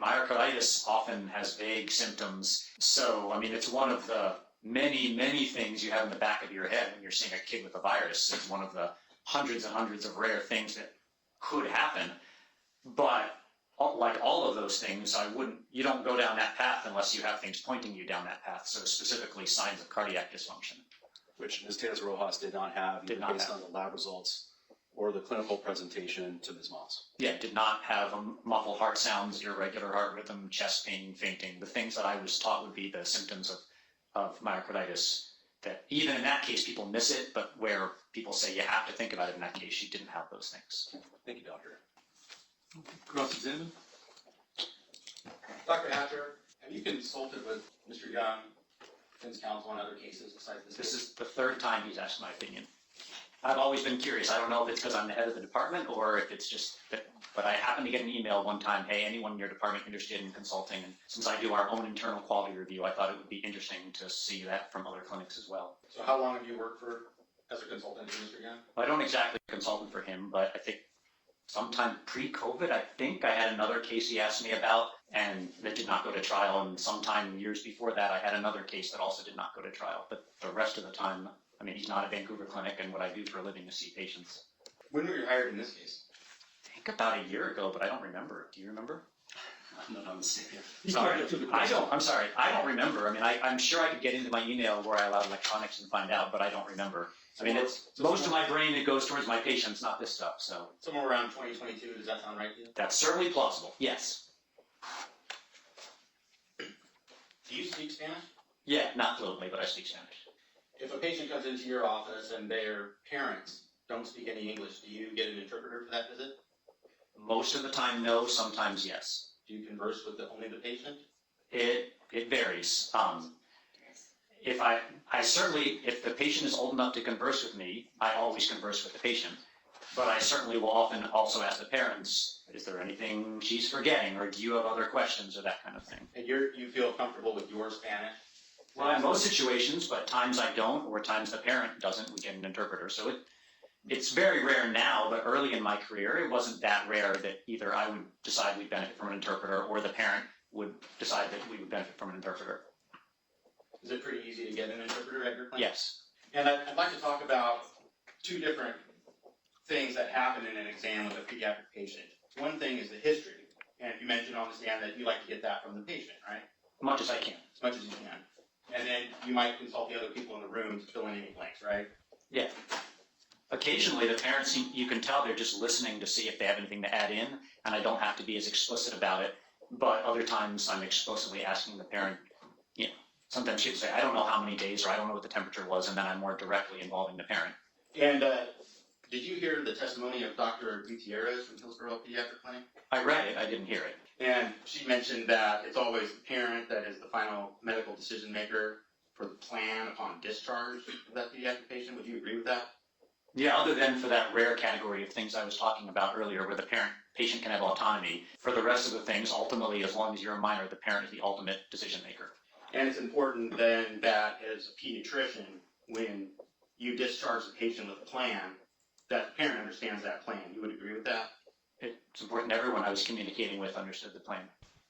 myocarditis often has vague symptoms. So, I mean, it's one of the many, many things you have in the back of your head when you're seeing a kid with a virus. It's one of the hundreds and hundreds of rare things that could happen. But like all of those things, you don't go down that path unless you have things pointing you down that path. So specifically signs of cardiac dysfunction. Which Ms. Tejas Rojas did not have, Did not based have. on the lab results or the clinical presentation to Ms. Moss. Yeah, did not have muffled heart sounds, irregular heart rhythm, chest pain, fainting. The things that I was taught would be the symptoms of myocarditis. That even in that case, people miss it, but where people say you have to think about it in that case, she didn't have those things. Thank you, doctor. Cross-examine? Dr. Hatcher, have you consulted with Mr. Young, defense counsel, on other cases besides this? This is the third time he's asked my opinion. I've always been curious. I don't know if it's because I'm the head of the department or if it's just that, but I happened to get an email one time, hey, anyone in your department interested in consulting? And since I do our own internal quality review, I thought it would be interesting to see that from other clinics as well. So how long have you worked as a consultant to Mr. Young? Well, I don't exactly consultant for him, but I think sometime pre-COVID, I think I had another case he asked me about and that did not go to trial. And sometime years before that, I had another case that also did not go to trial. But the rest of the time, I mean, he's not at Vancouver Clinic, and what I do for a living is see patients. When were you hired in this case? I think about a year ago, but I don't remember. Do you remember? I'm not on the same. Sorry, I'm sorry. I don't remember. I mean, I'm sure I could get into my email where I allowed electronics and find out, but I don't remember. I mean, most of my brain, it goes towards my patients, not this stuff, so. Somewhere around 2022, does that sound right to you? That's certainly plausible, yes. Do you speak Spanish? Yeah, not fluently, but I speak Spanish. If a patient comes into your office and their parents don't speak any English, do you get an interpreter for that visit? Most of the time, no. Sometimes, yes. Do you converse with only the patient? It varies. If the patient is old enough to converse with me, I always converse with the patient. But I certainly will often also ask the parents, is there anything she's forgetting, or do you have other questions, or that kind of thing. And you feel comfortable with your Spanish? Well, in most situations, but times I don't, or times the parent doesn't, we get an interpreter. So it's very rare now, but early in my career, it wasn't that rare that either I would decide we'd benefit from an interpreter, or the parent would decide that we would benefit from an interpreter. Is it pretty easy to get an interpreter at your clinic? Yes. And I'd like to talk about two different things that happen in an exam with a pediatric patient. One thing is the history, and you mentioned on the stand that you like to get that from the patient, right? As much as I can. As much as you can. And then you might consult the other people in the room to fill in any blanks, right? Yeah. Occasionally, the parents, you can tell they're just listening to see if they have anything to add in, and I don't have to be as explicit about it. But other times, I'm explicitly asking the parent, sometimes she'll say, I don't know how many days, or I don't know what the temperature was, and then I'm more directly involving the parent. And did you hear the testimony of Dr. Gutierrez from Hillsborough Pediatric Clinic? I read it, I didn't hear it. And she mentioned that it's always the parent that is the final medical decision maker for the plan upon discharge of that pediatric patient. Would you agree with that? Yeah, other than for that rare category of things I was talking about earlier where the patient can have autonomy, for the rest of the things, ultimately, as long as you're a minor, the parent is the ultimate decision maker. And it's important then that as a pediatrician, when you discharge the patient with a plan, that the parent understands that plan. You would agree with that? It's important everyone I was communicating with understood the plan.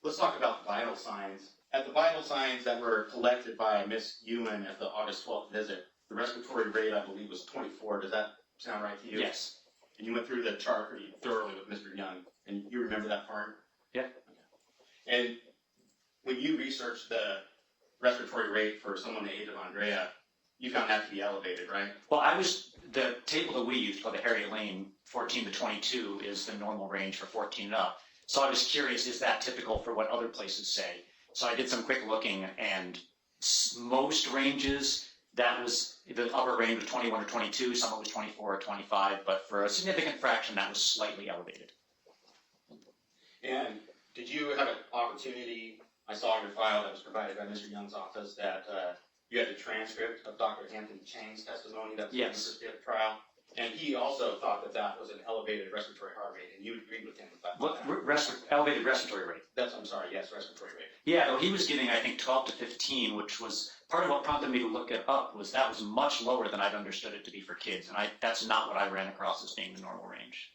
Let's talk about vital signs. At the vital signs that were collected by Miss Ewan at the August 12th visit, the respiratory rate, I believe, was 24. Does that sound right to you? Yes. And you went through the chart pretty thoroughly with Mr. Young, and you remember that part? Yeah. Okay. And when you researched the respiratory rate for someone the age of Andrea, you found that to be elevated, right? Well, the table that we used for the Harriet Lane 14 to 22 is the normal range for 14 and up. So I was curious, is that typical for what other places say? So I did some quick looking, and most ranges, that was the upper range was 21 or 22, some of it was 24 or 25, but for a significant fraction, that was slightly elevated. And did you have an opportunity, I saw in your file that was provided by Mr. Young's office, that you had the transcript of Dr. Anthony Chang's testimony that was given Yes. for the first day of the trial, and he also thought that that was an elevated respiratory heart rate, and you agreed with him with that. What, elevated respiratory rate? I'm sorry, yes, respiratory rate. Yeah, well, he was giving, I think, 12 to 15, which was part of what prompted me to look it up, was that was much lower than I'd understood it to be for kids, and that's not what I ran across as being the normal range.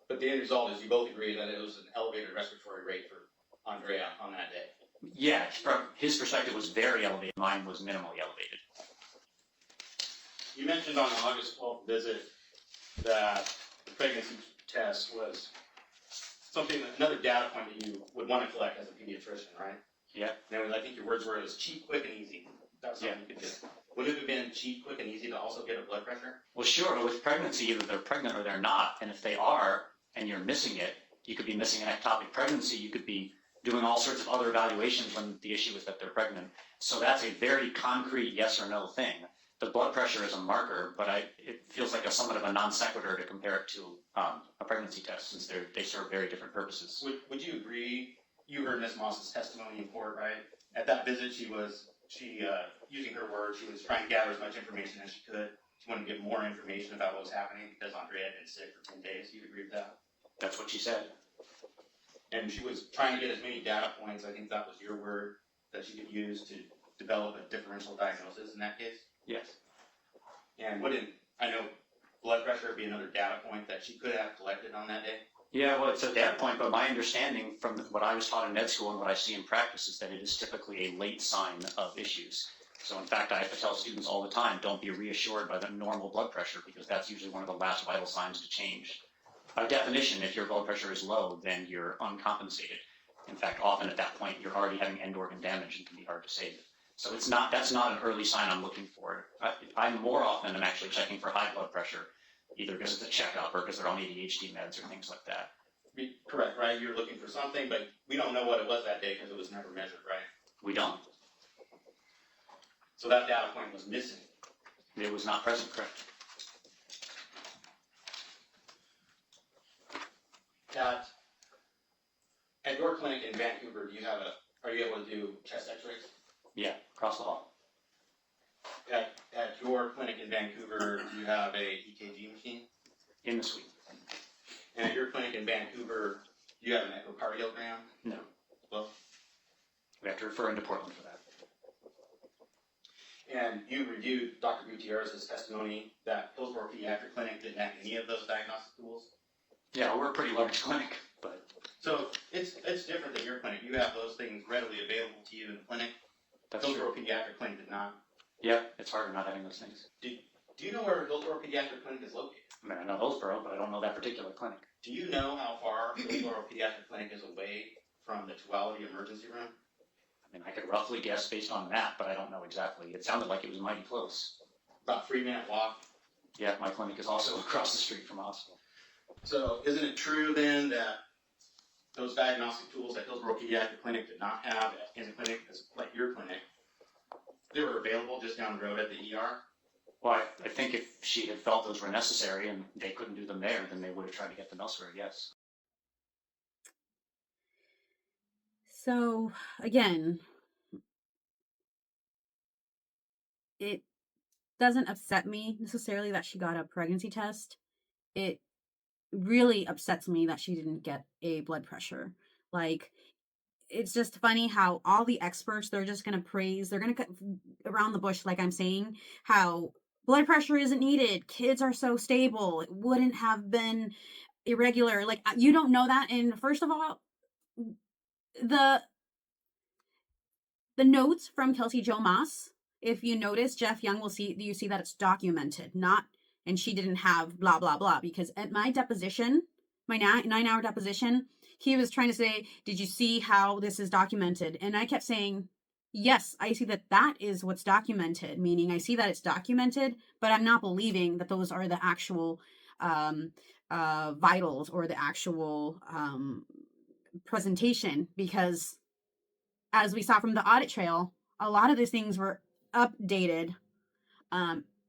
But the end result is you both agree that it was an elevated respiratory rate for Andrea on that day. Yeah, from his perspective was very elevated, mine was minimally elevated. You mentioned on the August 12th visit that the pregnancy test was another data point that you would want to collect as a pediatrician, right? Yeah. And I think your words were it was cheap, quick, and easy. That's something you could do. Would it have been cheap, quick, and easy to also get a blood pressure? Well, sure, but with pregnancy, either they're pregnant or they're not, and if they are, and you're missing it, you could be missing an ectopic pregnancy, you could be doing all sorts of other evaluations when the issue is that they're pregnant. So that's a very concrete yes or no thing. The blood pressure is a marker, but it feels like somewhat of a non sequitur to compare it to a pregnancy test, since they serve very different purposes. Would you agree? You heard Ms. Moss's testimony in court, right? At that visit, she using her words, she was trying to gather as much information as she could. She wanted to get more information about what was happening because Andrea had been sick for 10 days. You agree with that? That's what she said. And she was trying to get as many data points, I think that was your word, that she could use to develop a differential diagnosis in that case? Yes. And I know blood pressure would be another data point that she could have collected on that day? Yeah, well, it's a data point, but my understanding from what I was taught in med school and what I see in practice is that it is typically a late sign of issues. So in fact, I have to tell students all the time, don't be reassured by the normal blood pressure, because that's usually one of the last vital signs to change. By definition, if your blood pressure is low, then you're uncompensated. In fact, often at that point, you're already having end organ damage and can be hard to save. So that's not an early sign I'm looking for. I more often am actually checking for high blood pressure, either because it's a checkup or because they're on ADHD meds or things like that. Correct, right? You're looking for something, but we don't know what it was that day because it was never measured, right? We don't. So that data point was missing. It was not present, correct? At your clinic in Vancouver, are you able to do chest x-rays? Yeah, across the hall. At your clinic in Vancouver, do you have a EKG machine? In the suite. And at your clinic in Vancouver, do you have an echocardiogram? No. Well, We have to refer into Portland for that. and you reviewed Dr. Gutierrez's testimony that Hillsborough Pediatric Clinic didn't have any of those diagnostic tools? Yeah, we're a pretty large clinic, but So it's different than your clinic. You have those things readily available to you in the clinic. that's Hillsborough true. Pediatric Clinic did not. Yeah, it's harder not having those things. Do you know where Hillsborough Pediatric Clinic is located? I mean, I know Hillsborough, but I don't know that particular clinic. Do you know how far Hillsborough Pediatric Clinic is away from the Tuality Emergency Room? I mean, I could roughly guess based on that, but I don't know exactly. It sounded like it was mighty close. About 3-minute walk. Yeah, my clinic is also across the street from a hospital. So isn't it true then that those diagnostic tools that Hillsborough Pediatric Clinic did not have in the clinic, like your clinic, they were available just down the road at the ER? Well, I think if she had felt those were necessary and they couldn't do them there, then they would have tried to get them elsewhere, yes. So, again, it doesn't upset me necessarily that she got a pregnancy test. It really upsets me that she didn't get a blood pressure. Like, it's just funny how all the experts, they're just going to praise, they're going to cut around the bush, like I'm saying, how blood pressure isn't needed. Kids are so stable. It wouldn't have been irregular. Like, you don't know that. And first of all, the notes from Kelsey Jo Moss, if you notice, Jeff Young will see, you see that it's documented, not, and she didn't have blah, blah, blah. Because at my deposition, my 9-hour deposition, he was trying to say, did you see how this is documented? And I kept saying, yes, I see that that is what's documented, meaning I see that it's documented, but I'm not believing that those are the actual vitals or the actual presentation, because as we saw from the audit trail, a lot of these things were updated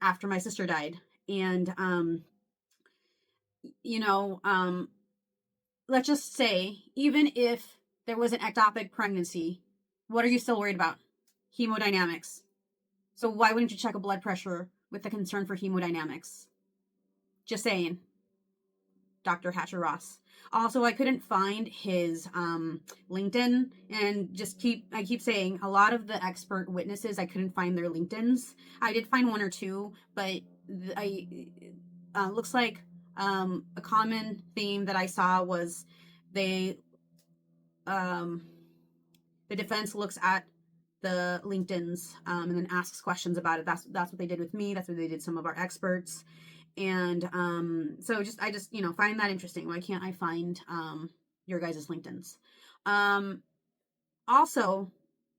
after my sister died. And, let's just say, even if there was an ectopic pregnancy, what are you still worried about? Hemodynamics. So why wouldn't you check a blood pressure with the concern for hemodynamics? Just saying. Dr. Hatcher Ross. Also, I couldn't find his LinkedIn, and I keep saying a lot of the expert witnesses, I couldn't find their LinkedIns. I did find one or two, but looks like a common theme that I saw was the defense looks at the LinkedIns and then asks questions about it. That's what they did with me. That's what they did some of our experts. And so I just find that interesting. Why can't I find your guys' LinkedIns? Also,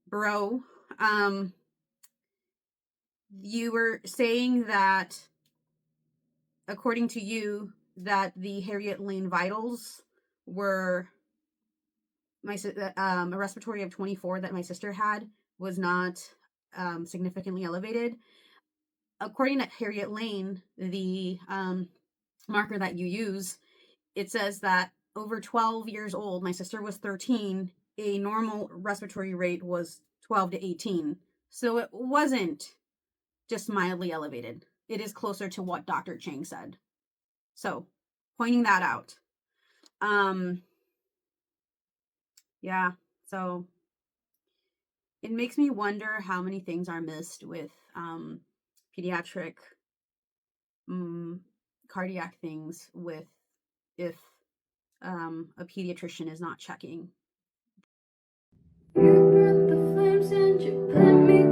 bro, you were saying that according to you that the Harriet Lane vitals were a respiratory of 24 that my sister had was not significantly elevated. According to Harriet Lane, the marker that you use, it says that over 12 years old, my sister was 13, a normal respiratory rate was 12 to 18. So it wasn't just mildly elevated. It is closer to what Dr. Chang said. So pointing that out. Yeah, so it makes me wonder how many things are missed with pediatric cardiac things with if a pediatrician is not checking. You brought the flames and you put me